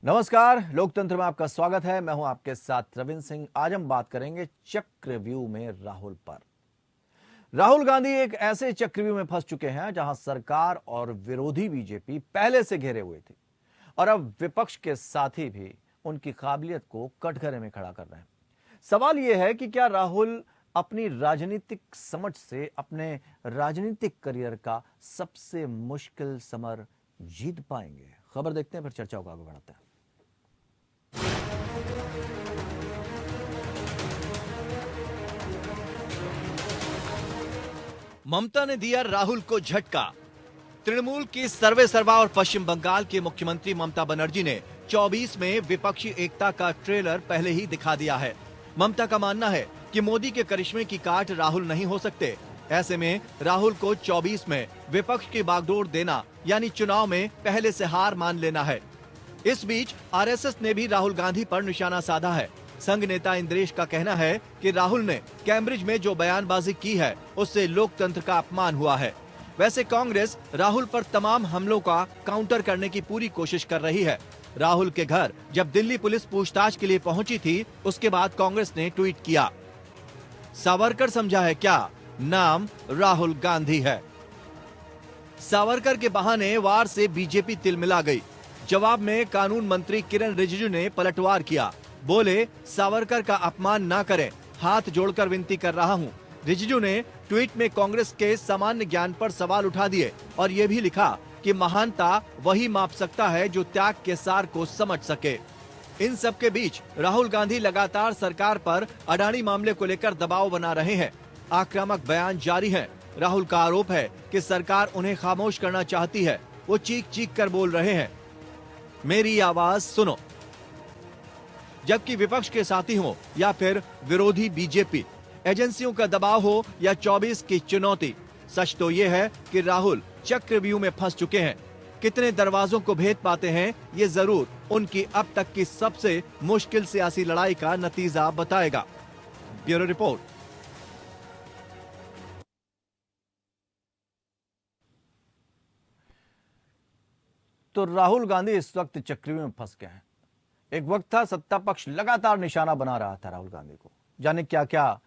नमस्कार, लोकतंत्र में आपका स्वागत है। मैं हूं आपके साथ रविंद्र सिंह। आज हम बात करेंगे चक्रव्यूह में राहुल पर। राहुल गांधी एक ऐसे चक्रव्यूह में फंस चुके हैं जहां सरकार और विरोधी बीजेपी पहले से घेरे हुए थे और अब विपक्ष के साथी भी उनकी काबिलियत को कटघरे में खड़ा कर रहे हैं। सवाल यह है कि क्या राहुल अपनी राजनीतिक समझ से अपने राजनीतिक करियर का सबसे मुश्किल समर जीत पाएंगे? खबर देखते हैं, फिर चर्चा को आगे बढ़ाते हैं। ममता ने दिया राहुल को झटका। तृणमूल की सर्वे सर्वा और पश्चिम बंगाल के मुख्यमंत्री ममता बनर्जी ने 24 में विपक्षी एकता का ट्रेलर पहले ही दिखा दिया है। ममता का मानना है कि मोदी के करिश्मे की काट राहुल नहीं हो सकते। ऐसे में राहुल को 24 में विपक्ष की बागडोर देना यानी चुनाव में पहले से हार मान लेना है। इस बीच आरएसएस ने भी राहुल गांधी पर निशाना साधा है। संघ नेता इंद्रेश का कहना है कि राहुल ने कैम्ब्रिज में जो बयानबाजी की है उससे लोकतंत्र का अपमान हुआ है। वैसे कांग्रेस राहुल पर तमाम हमलों का काउंटर करने की पूरी कोशिश कर रही है। राहुल के घर जब दिल्ली पुलिस पूछताछ के लिए पहुंची थी, उसके बाद कांग्रेस ने ट्वीट किया, सावरकर समझा है क्या, नाम राहुल गांधी है। सावरकर के बहाने वार से बीजेपी तिलमिला गई। जवाब में कानून मंत्री किरण रिजिजू ने पलटवार किया। बोले, सावरकर का अपमान ना करें, हाथ जोड़कर विनती कर रहा हूं। रिजिजू ने ट्वीट में कांग्रेस के सामान्य ज्ञान पर सवाल उठा दिए और यह भी लिखा कि महानता वही माप सकता है जो त्याग के सार को समझ सके। इन सब के बीच राहुल गांधी लगातार सरकार पर अडानी मामले को लेकर दबाव बना रहे हैं। आक्रामक बयान जारी है। राहुल का आरोप है कि सरकार उन्हें खामोश करना चाहती है। वो चीख चीख कर बोल रहे हैं, मेरी आवाज सुनो। जबकि विपक्ष के साथी हो या फिर विरोधी बीजेपी, एजेंसियों का दबाव हो या 24 की चुनौती, सच तो यह है कि राहुल चक्रव्यूह में फंस चुके हैं। कितने दरवाजों को भेद पाते हैं, ये जरूर उनकी अब तक की सबसे मुश्किल सियासी लड़ाई का नतीजा बताएगा। Bureau report. तो राहुल गांधी इस वक्त चक्रव्यूह में फंस गए हैं। एक वक्त था सत्ता पक्ष लगातार निशाना बना रहा था राहुल गांधी को, जाने क्या क्या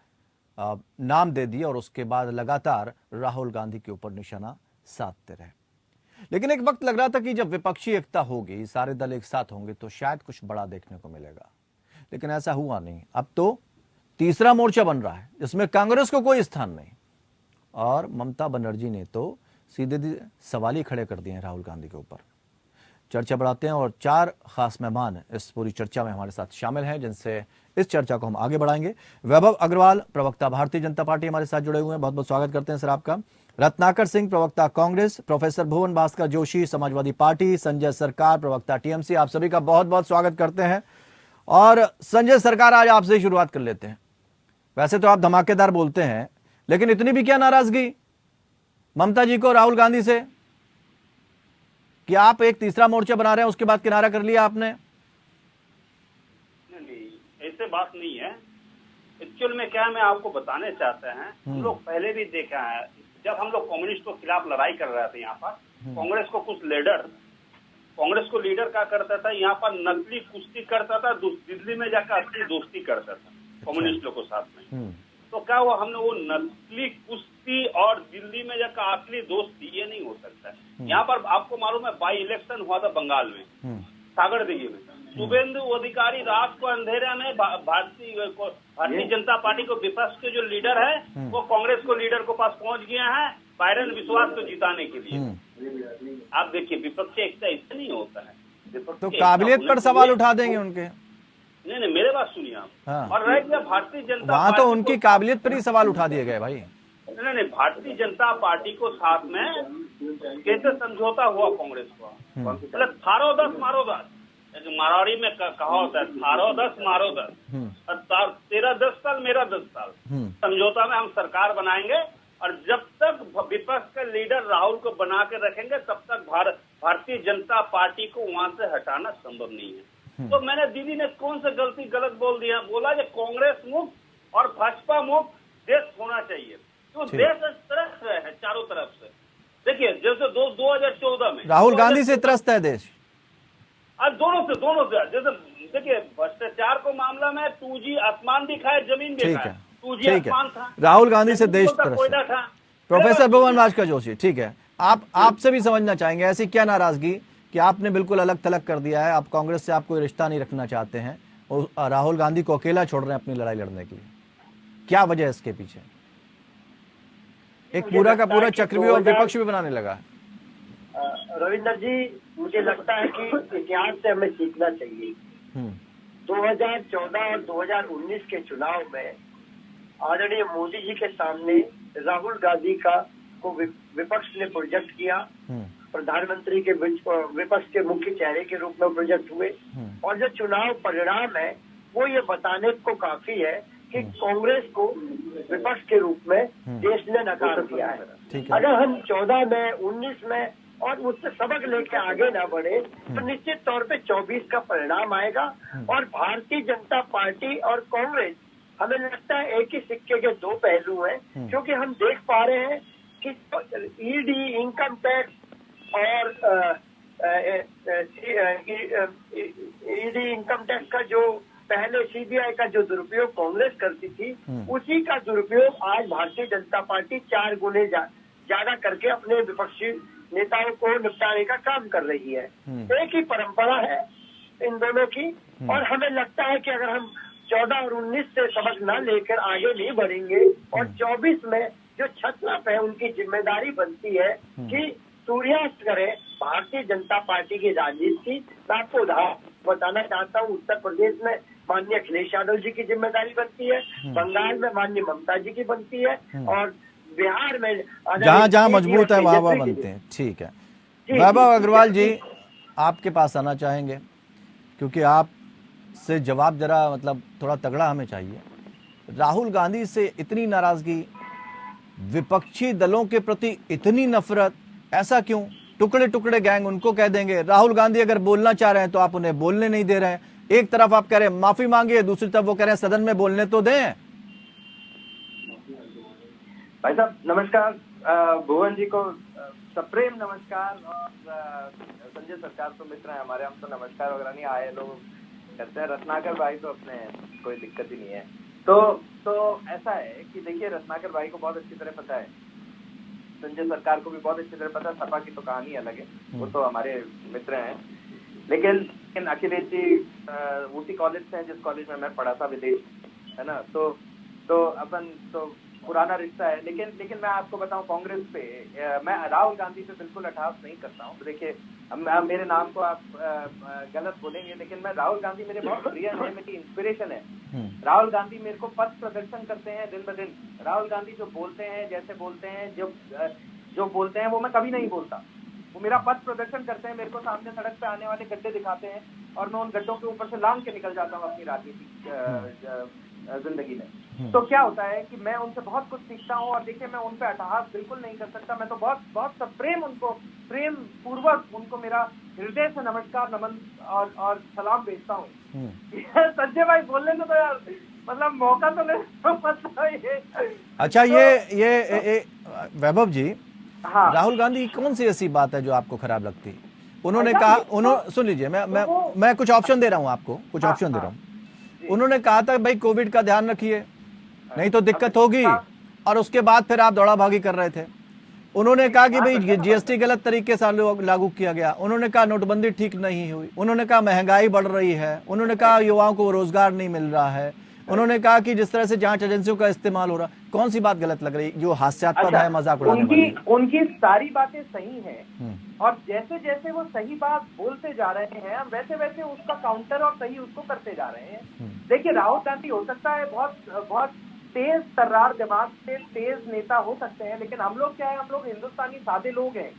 नाम दे दिए और उसके बाद लगातार राहुल गांधी के ऊपर निशाना साधते रहे। लेकिन एक वक्त लग रहा था कि जब विपक्षी एकता होगी, सारे दल एक साथ होंगे तो शायद कुछ बड़ा देखने को मिलेगा, लेकिन ऐसा हुआ नहीं। अब तो तीसरा मोर्चा बन रहा है जिसमें कांग्रेस को कोई स्थान नहीं और ममता बनर्जी ने तो सीधे सवाल ही खड़े कर दिए हैं राहुल गांधी के ऊपर। चर्चा बढ़ाते हैं और 4 खास मेहमान इस पूरी चर्चा में हमारे साथ शामिल हैं, जिनसे इस चर्चा को हम आगे बढ़ाएंगे। वैभव अग्रवाल, प्रवक्ता भारतीय जनता पार्टी, हमारे साथ जुड़े हुए हैं। बहुत बहुत स्वागत करते हैं सर आपका। रत्नाकर सिंह, प्रवक्ता कांग्रेस, प्रोफेसर भुवन भास्कर जोशी, समाजवादी पार्टी, संजय सरकार, प्रवक्ता टीएमसी, आप सभी का बहुत बहुत स्वागत करते हैं। और संजय सरकार, आज आपसे ही शुरुआत कर लेते हैं। वैसे तो आप धमाकेदार बोलते हैं, लेकिन इतनी भी क्या नाराजगी ममता जी को राहुल गांधी से कि आप एक तीसरा मोर्चा बना रहे हैं, उसके बाद किनारा कर लिया आपने? नहीं, ऐसे बात नहीं है। एक्चुअल में क्या मैं आपको बताने चाहते हैं, हम लोग पहले भी देखा है, जब हम लोग कम्युनिस्ट के खिलाफ लड़ाई कर रहे थे यहाँ पर, कांग्रेस को लीडर क्या करता था, यहाँ पर नकली कुश्ती करता था, दिल्ली में जाकर असली दोस्ती करता था कम्युनिस्ट लोगों के साथ में। तो क्या हुआ, हमने वो नकली कुश्ती और दिल्ली में जाकर असली दोस्ती, ये नहीं हो सकता है। यहाँ पर आपको मालूम है, बाई इलेक्शन हुआ था बंगाल में, सागरदिघी में। शुभेंदु अधिकारी रात को अंधेरे में भारतीय जनता पार्टी को, विपक्ष के जो लीडर है वो कांग्रेस को लीडर को पास पहुंच गए हैं बायरन विश्वास को जिताने के लिए। आप देखिए, विपक्ष एकता ऐसे नहीं होता है। तो काबिलियत पर सवाल उठा देंगे उनके? नहीं, मेरे बात सुनिए आप। हाँ। और रह गया भारतीय जनता वहां तो उनकी काबिलियत पर ही सवाल उठा दिए गए भाई। नहीं, भारतीय जनता पार्टी को साथ में कैसे समझौता हुआ कांग्रेस को? मतलब थारो 10 मारो 10, मारवाड़ी में कहा होता है, थारो 10 मारो 10, 13 10 साल मेरा 10 साल समझौता में हम सरकार बनाएंगे। और जब तक विपक्ष के लीडर राहुल को बना के रखेंगे, तब तक भारतीय जनता पार्टी को वहां से हटाना संभव नहीं है। तो मैंने, दीदी ने कौन सा गलत बोल दिया, बोला कि कांग्रेस मुक्त और भाजपा मुक्त देश होना चाहिए। तो देश त्रस्त है चारों तरफ से। देखिए, जैसे 2014 में राहुल गांधी से त्रस्त है देश। आज दोनों से जैसे देखिए भ्रष्टाचार को मामला में 2G आसमान भी खाए जमीन भी ठीक खाए। है 2G ठीक है। आसमान था, राहुल गांधी से देश का तरफ कोयला से था। प्रोफेसर भुवन भास्कर जोशी, ठीक है, आप आपसे भी समझना चाहेंगे ऐसी क्या नाराजगी कि आपने बिल्कुल अलग थलग कर दिया है, आप कांग्रेस से आप कोई रिश्ता नहीं रखना चाहते हैं और राहुल गांधी को अकेला छोड़ रहे हैं अपनी लड़ाई लड़ने के लिए, क्या वजह है इसके पीछे? एक पूरा का पूरा चक्रव्यूह और विपक्ष भी बनाने लगा है। रविंदर जी, मुझे लगता है कि इतिहास से हमें सीखना चाहिए। 2014 और 2019 के चुनाव में आदरणीय मोदी जी के सामने राहुल गांधी को विपक्ष ने प्रोजेक्ट किया, प्रधानमंत्री के विपक्ष के मुख्य चेहरे के रूप में प्रोजेक्ट हुए, और जो चुनाव परिणाम है वो ये बताने को काफी है कि कांग्रेस को विपक्ष के रूप में देश ने नकार दिया है। अगर हम 14 में 19 में और उससे सबक लेके आगे ना बढ़े तो निश्चित तौर पे 24 का परिणाम आएगा। और भारतीय जनता पार्टी और कांग्रेस, हमें लगता है एक ही सिक्के के दो पहलू हैं, क्योंकि हम देख पा रहे हैं कि ईडी, इनकम टैक्स और ईडी इनकम टैक्स का जो पहले सीबीआई का जो दुरुपयोग कांग्रेस करती थी, उसी का दुरुपयोग आज भारतीय जनता पार्टी 4 गुने ज्यादा करके अपने विपक्षी नेताओं को निपटाने का काम कर रही है। एक ही परंपरा है इन दोनों की, और हमें लगता है कि अगर हम 14 और 19 से सबक न लेकर आगे नहीं बढ़ेंगे और 24 में जो छत्रप है उनकी जिम्मेदारी बनती है कि सूर्यास्त करें भारतीय जनता पार्टी की राजनीति। मैं आपको उदाहरण बताना चाहता हूँ, उत्तर प्रदेश में माननीय अखिलेश यादव जी की जिम्मेदारी बनती है, बंगाल में माननीय ममता जी की बनती है, और बिहार में जहां जहां मजबूत है वहां वहां बनते हैं। ठीक है, वैभव अग्रवाल जी आपके पास आना चाहेंगे क्योंकि आप से जवाब जरा मतलब थोड़ा तगड़ा हमें चाहिए। राहुल गांधी से इतनी नाराजगी, विपक्षी दलों के प्रति इतनी नफरत, ऐसा क्यों? टुकड़े टुकड़े गैंग उनको कह देंगे, राहुल गांधी अगर बोलना चाह रहे हैं तो आप उन्हें बोलने नहीं दे रहे हैं। एक तरफ आप कह रहे हैं माफी मांगिए, दूसरी तरफ वो कह रहे हैं सदन में बोलने तो दें। भाई साहब नमस्कार, भुवन जी को सप्रेम नमस्कार, और संजय सरकार तो मित्र हैं हमारे, हम तो नमस्कार वगैरह नहीं आए लोग करते हैं। रत्नाकर भाई तो अपने कोई दिक्कत ही नहीं है। तो ऐसा है कि देखिए, रत्नाकर भाई को बहुत अच्छी तरह पता है, संजय सरकार को भी बहुत अच्छी तरह पता है, सपा की तो कहानी अलग है, वो तो हमारे मित्र हैं। लेकिन अखिलेश जी उसी कॉलेज से हैं जिस कॉलेज में मैं पढ़ा था, विदेश, है ना, तो अपन तो पुराना रिश्ता है। लेकिन मैं आपको बताऊं, कांग्रेस पे मैं राहुल गांधी पे बिल्कुल अठास नहीं करता हूं। देखिए, मेरे नाम को आप गलत बोलेंगे, लेकिन मैं राहुल गांधी मेरे बहुत प्रिय है, मेरी इंस्पिरेशन है। राहुल गांधी मेरे को पथ प्रदर्शन करते हैं दिन ब दिन। राहुल गांधी जो बोलते हैं, जैसे बोलते हैं, जो बोलते हैं वो मैं कभी नहीं बोलता, वो मेरा पथ प्रदर्शन करते हैं। मेरे को सामने सड़क पे आने वाले गड्ढे दिखाते हैं और मैं उन गड्ढों के ऊपर से लांग के निकल जाता हूँ अपनी राजनीतिक जिंदगी में। तो क्या होता है कि मैं उनसे बहुत कुछ सीखता हूँ, और देखिए मैं उन पे अट्टहास बिल्कुल नहीं कर सकता। मैं तो बहुत सप्रेम उनको, प्रेम पूर्वक उनको मेरा हृदय से नमस्कार, नमन और सलाम भेजता हूँ। संजय भाई बोलने को तो यार मतलब मौका तो नहीं। अच्छा, ये वैभव जी, हाँ, राहुल गांधी की कौन सी ऐसी बात है जो आपको खराब लगती है? उन्होंने कहा, सुन लीजिए, मैं कुछ ऑप्शन दे रहा हूँ आपको, कुछ ऑप्शन दे रहा हूँ। उन्होंने कहा था भाई कोविड का ध्यान रखिए, नहीं तो दिक्कत होगी, और उसके बाद फिर आप दौड़ा भागी कर रहे थे। उन्होंने कहा कि भाई जीएसटी गलत तरीके से लागू किया गया। उन्होंने कहा नोटबंदी ठीक नहीं हुई। उन्होंने कहा महंगाई बढ़ रही है। उन्होंने कहा युवाओं को रोजगार नहीं मिल रहा है। उन्होंने कहा कि जिस तरह से जांच एजेंसियों का इस्तेमाल हो रहा, कौन सी बात गलत लग रही जो हास्यास्पद है, मजाक उड़ाने वाली? उनकी सारी बातें सही हैं, और जैसे जैसे वो सही बात बोलते जा रहे हैं, हम वैसे वैसे उसका काउंटर और सही उसको करते जा रहे हैं। देखिए, राहुल गांधी हो सकता है बहुत तेज तर्रार दिमाग से तेज नेता हो सकते हैं, लेकिन हम लोग क्या है, हम लोग हिंदुस्तानी सादे लोग हैं।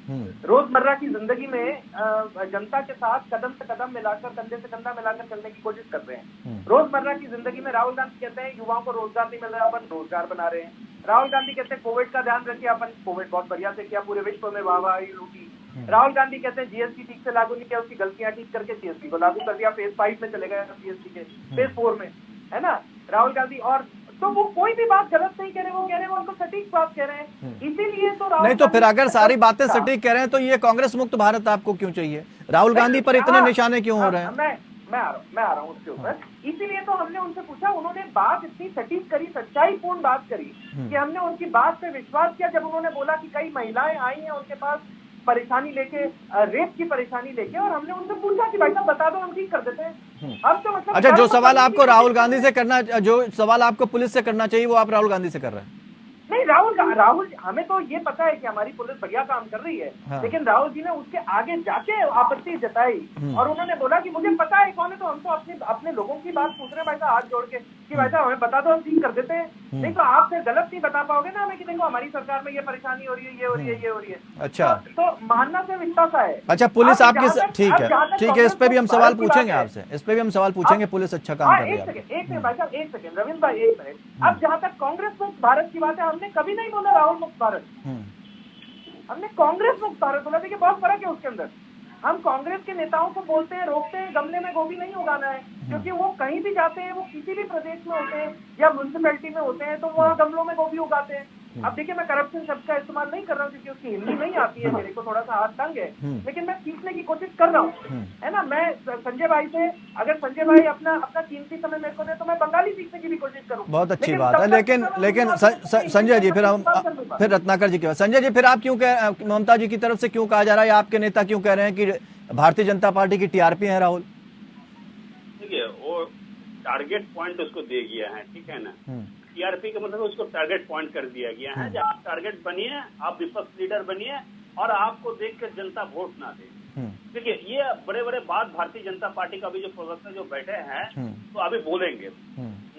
रोजमर्रा की जिंदगी में जनता के साथ कदम से कदम मिलाकर, कंधे से कंधा मिलाकर चलने की कोशिश कर रहे हैं। रोजमर्रा की जिंदगी में राहुल गांधी कहते हैं युवाओं को रोजगार नहीं मिल रहा, अपन रोजगार बना रहे हैं। राहुल गांधी कहते हैं कोविड का ध्यान रखिए, अपन कोविड बहुत बढ़िया से किया, पूरे विश्व में वाहवाही लूटी। राहुल गांधी कहते हैं जीएसटी ठीक से लागू नहीं किया, उसकी गलतियां ठीक करके जीएसटी को लागू कर दिया, फेज 5 में चले गए जीएसटी के, फेज 4 में, है ना राहुल गांधी। और तो वो कोई भी बात गलत नहीं कह रहे, वो कह रहे हैं, वो उनको सटीक बात कह रहे हैं, इसीलिए तो राहुल नहीं तो फिर अगर सारी बातें सटीक कह रहे हैं तो ये कांग्रेस मुक्त भारत आपको क्यों चाहिए? राहुल गांधी पर इतने निशाने क्यों हो रहे हैं? मैं आ रहा हूँ उसके ऊपर। इसीलिए तो हमने उनसे पूछा, उन्होंने बात इतनी सटीक करी, सच्चाईपूर्ण बात करी कि हमने उनकी बात पे विश्वास किया। जब उन्होंने बोला कि कई महिलाएं आई हैं उनके पास परेशानी लेके, रेप की परेशानी लेके, और हमने उनसे पूछा कि भाई साहब बता दो, हम ठीक कर देते हैं। अब तो मतलब अच्छा, जो सवाल आपको राहुल गांधी से करना, जो सवाल आपको पुलिस से करना चाहिए वो आप राहुल गांधी से कर रहे हैं। नहीं, राहुल हमें तो ये पता है कि हमारी पुलिस बढ़िया काम कर रही है, हाँ। लेकिन राहुल जी ने उसके आगे जाके आपत्ति जताई और उन्होंने बोला कि मुझे पता है कौन है, तो हम तो अपने लोगों की बात पूछ रहे हैं भाई साहब हाथ जोड़ के कि भाई साहब हमें बता दो, हम ठीक कर देते हैं। नहीं तो आप फिर गलत नहीं बता पाओगे ना हमें कि देखो हमारी सरकार में ये परेशानी हो रही है, ये हो रही है, ये हो रही है। अच्छा, तो मानना सिर्फ इतना सा है। अच्छा, पुलिस अब आपकी जहाँ तक- ठीक अब है, जहाँ तक ठीक है, इस पे भी हम कांग्रेस सवाल की बात पूछेंगे है। आपसे, इस पे भी हम सवाल पूछेंगे, पुलिस अच्छा काम कर रही एक है। सेकंड भाई साहब, एक सेकंड रविंद्र भाई, एक मिनट। अब जहाँ तक कांग्रेस मुक्त भारत की बात है, हमने कभी नहीं बोला राहुल मुक्त भारत, हमने कांग्रेस मुक्त भारत बोला। देखिए बहुत फर्क है उसके अंदर। हम कांग्रेस के नेताओं को बोलते हैं, रोकते हैं, गमले में गोभी नहीं उगाना है, क्योंकि वो कहीं भी जाते हैं, वो किसी भी प्रदेश में होते हैं या म्युनिसिपैलिटी में होते हैं, तो वो गमलों में गोभी उगाते हैं। अब देखिए, मैं करप्शन शब्द का इस्तेमाल नहीं कर रहा हूँ क्योंकि उसकी हिंदी नहीं आती है, मेरे को थोड़ा सा हाथ तंग है, लेकिन मैं सीखने की कोशिश कर रहा हूँ, है ना। मैं संजय भाई से, अगर संजय भाई अपना कीमती समय मेरे को दे तो मैं बंगाली सीखने की भी कोशिश करूँ। बहुत अच्छी बात है, लेकिन संजय जी, फिर हम फिर रत्नाकर जी के बाद, संजय जी, फिर आप क्यों ममता जी की तरफ से क्यों कहा जा रहा है, आपके नेता क्यों कह रहे हैं कि भारतीय जनता पार्टी की टीआरपी है राहुल? देखिए, वो टारगेट पॉइंट उसको दे गया है, ठीक है ना। टीआरपी का मतलब उसको टारगेट पॉइंट कर दिया गया है। जब आप टारगेट बनिए, आप विपक्ष लीडर बनिए और आपको देख कर जनता वोट ना दे। देखिए, ये बड़े बड़े बात भारतीय जनता पार्टी का भी जो प्रवक्ता जो बैठे हैं तो अभी बोलेंगे।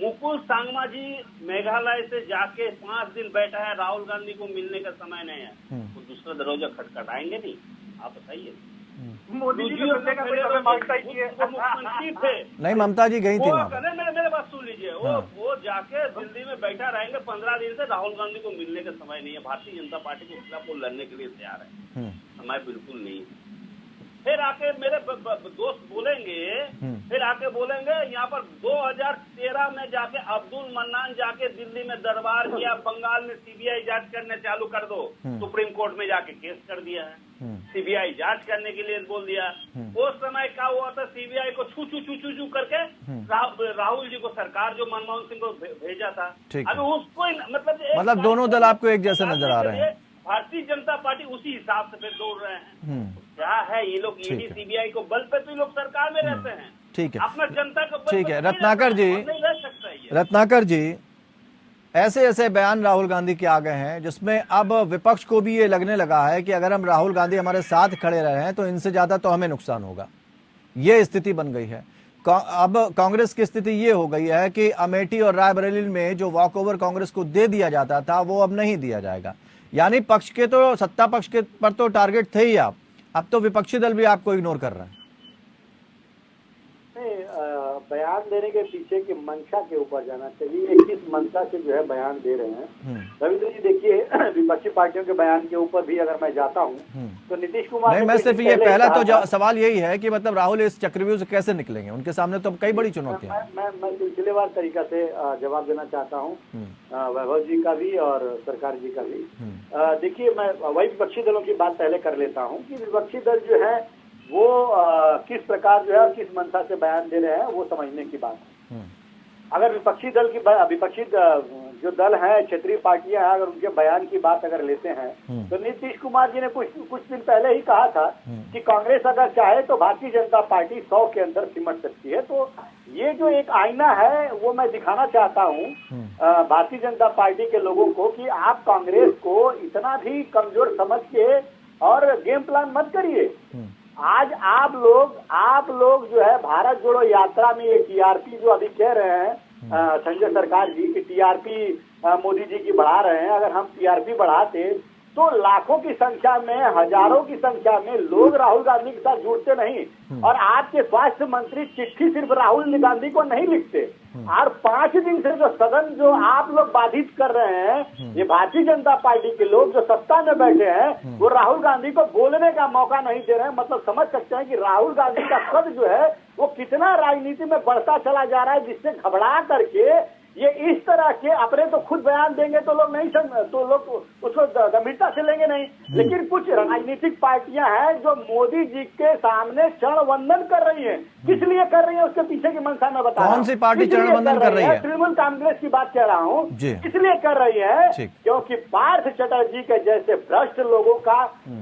मुकुल सांगमा जी मेघालय से जाके 5 दिन बैठा है, राहुल गांधी को मिलने का समय नहीं है, वो दूसरा दरवाजा खटखटाएंगे नहीं? आप बताइए। मोदी जी को मिलने का कोई समय मांगता ही नहीं है। मुख्यमंत्री थे, नहीं, ममता जी गई थी वहां पर। मेरे बात सुन लीजिए। वो जाके दिल्ली में बैठा रहेंगे 15 दिन से, राहुल गांधी को मिलने का समय नहीं है। भारतीय जनता पार्टी के खिलाफ वो लड़ने के लिए तैयार है, समय बिल्कुल नहीं है। फिर आके मेरे दोस्त बोलेंगे, फिर आके बोलेंगे यहाँ पर 2013 में जाके अब्दुल मन्नान जाके दिल्ली में दरबार किया, बंगाल में सीबीआई जांच करने चालू कर दो, सुप्रीम कोर्ट में जाके केस कर दिया है, सीबीआई जांच करने के लिए बोल दिया। उस समय क्या हुआ था, सीबीआई को छू करके राहुल जी को सरकार जो मनमोहन सिंह को भेजा था, अभी उसको मतलब दोनों दल आपको एक जैसे नजर आ रहे हैं। भारतीय जनता पार्टी उसी हिसाब से फिर दौड़ रहे हैं। क्या है, ये लोग ईडी सीबीआई को बल पे तो ये लोग सरकार में रहते हैं। ठीक है, अपना जनता का ठीक है। रत्नाकर जी, नहीं रह सकता है ये। रत्नाकर जी, ऐसे ऐसे बयान राहुल गांधी के आ गए हैं जिसमें अब विपक्ष को भी ये लगने लगा है कि अगर हम राहुल गांधी हमारे साथ खड़े रहे हैं तो इनसे ज्यादा तो हमें नुकसान होगा। ये स्थिति बन गई है। अब कांग्रेस की स्थिति ये हो गई है कि अमेठी और रायबरेली में जो वॉकओवर कांग्रेस को दे दिया जाता था वो अब नहीं दिया जाएगा। यानी पक्ष के तो, सत्ता पक्ष के पर तो टारगेट थे ही आप, अब तो विपक्षी दल भी आपको इग्नोर कर रहे हैं। बयान देने के पीछे की मंशा के ऊपर जाना चाहिए, किस मंशा से जो है बयान दे रहे हैं। रविंद्र जी देखिए, विपक्षी पार्टियों के बयान के ऊपर भी अगर मैं जाता हूँ तो नीतीश कुमार नहीं, मैं सिर्फ ये पहला तो सवाल यही है कि मतलब राहुल इस चक्रव्यूह से कैसे निकलेंगे, उनके सामने तो कई बड़ी चुनौतियां। मैं सिलसिलेवार तरीका से जवाब देना चाहता हूँ, वैभव जी का भी और सरकार जी का भी। देखिए, मैं वही विपक्षी दलों की बात पहले कर लेता हूँ कि विपक्षी दल जो है वो किस प्रकार जो है किस मंशा से बयान दे रहे हैं वो समझने की बात है। अगर विपक्षी जो दल है, क्षेत्रीय पार्टियां हैं, अगर उनके बयान की बात अगर लेते हैं तो नीतीश कुमार जी ने कुछ दिन पहले ही कहा था कि कांग्रेस अगर चाहे तो भारतीय जनता पार्टी 100 के अंदर सिमट सकती है। तो ये जो एक आईना है वो मैं दिखाना चाहता हूँ भारतीय जनता पार्टी के लोगों को कि आप कांग्रेस को इतना भी कमजोर समझ के और गेम प्लान मत करिए। आज आप लोग जो है भारत जोड़ो यात्रा में ये टीआरपी जो अभी कह रहे हैं संजय सरकार जी की टीआरपी मोदी जी की बढ़ा रहे हैं, अगर हम टीआरपी बढ़ाते तो लाखों की संख्या में, हजारों की संख्या में लोग राहुल गांधी के साथ जुड़ते नहीं। और आपके स्वास्थ्य मंत्री चिट्ठी सिर्फ राहुल गांधी को नहीं लिखते, और 5 दिन से जो सदन जो आप लोग बाधित कर रहे हैं, ये भारतीय जनता पार्टी के लोग जो सत्ता में बैठे हैं वो राहुल गांधी को बोलने का मौका नहीं दे रहे हैं। मतलब समझ सकते हैं कि राहुल गांधी का कद जो है वो कितना राजनीति में बढ़ता चला जा रहा है, जिससे घबरा करके ये इस तरह के अपने तो खुद बयान देंगे तो लोग नहीं तो लोग उसको गंभीरता से लेंगे नहीं, लेकिन कुछ राजनीतिक पार्टियां हैं जो मोदी जी के सामने चरण वंदन कर रही हैं। किस लिए कर रही है उसके पीछे की मंशा मैं बता रहा हूं। कौन सी पार्टी चरण वंदन कर रही है? तृणमूल कांग्रेस की बात कह रहा हूँ। जी। इसलिए कर रही है ठीक। क्योंकि पार्थ चटर्जी के जैसे भ्रष्ट लोगों का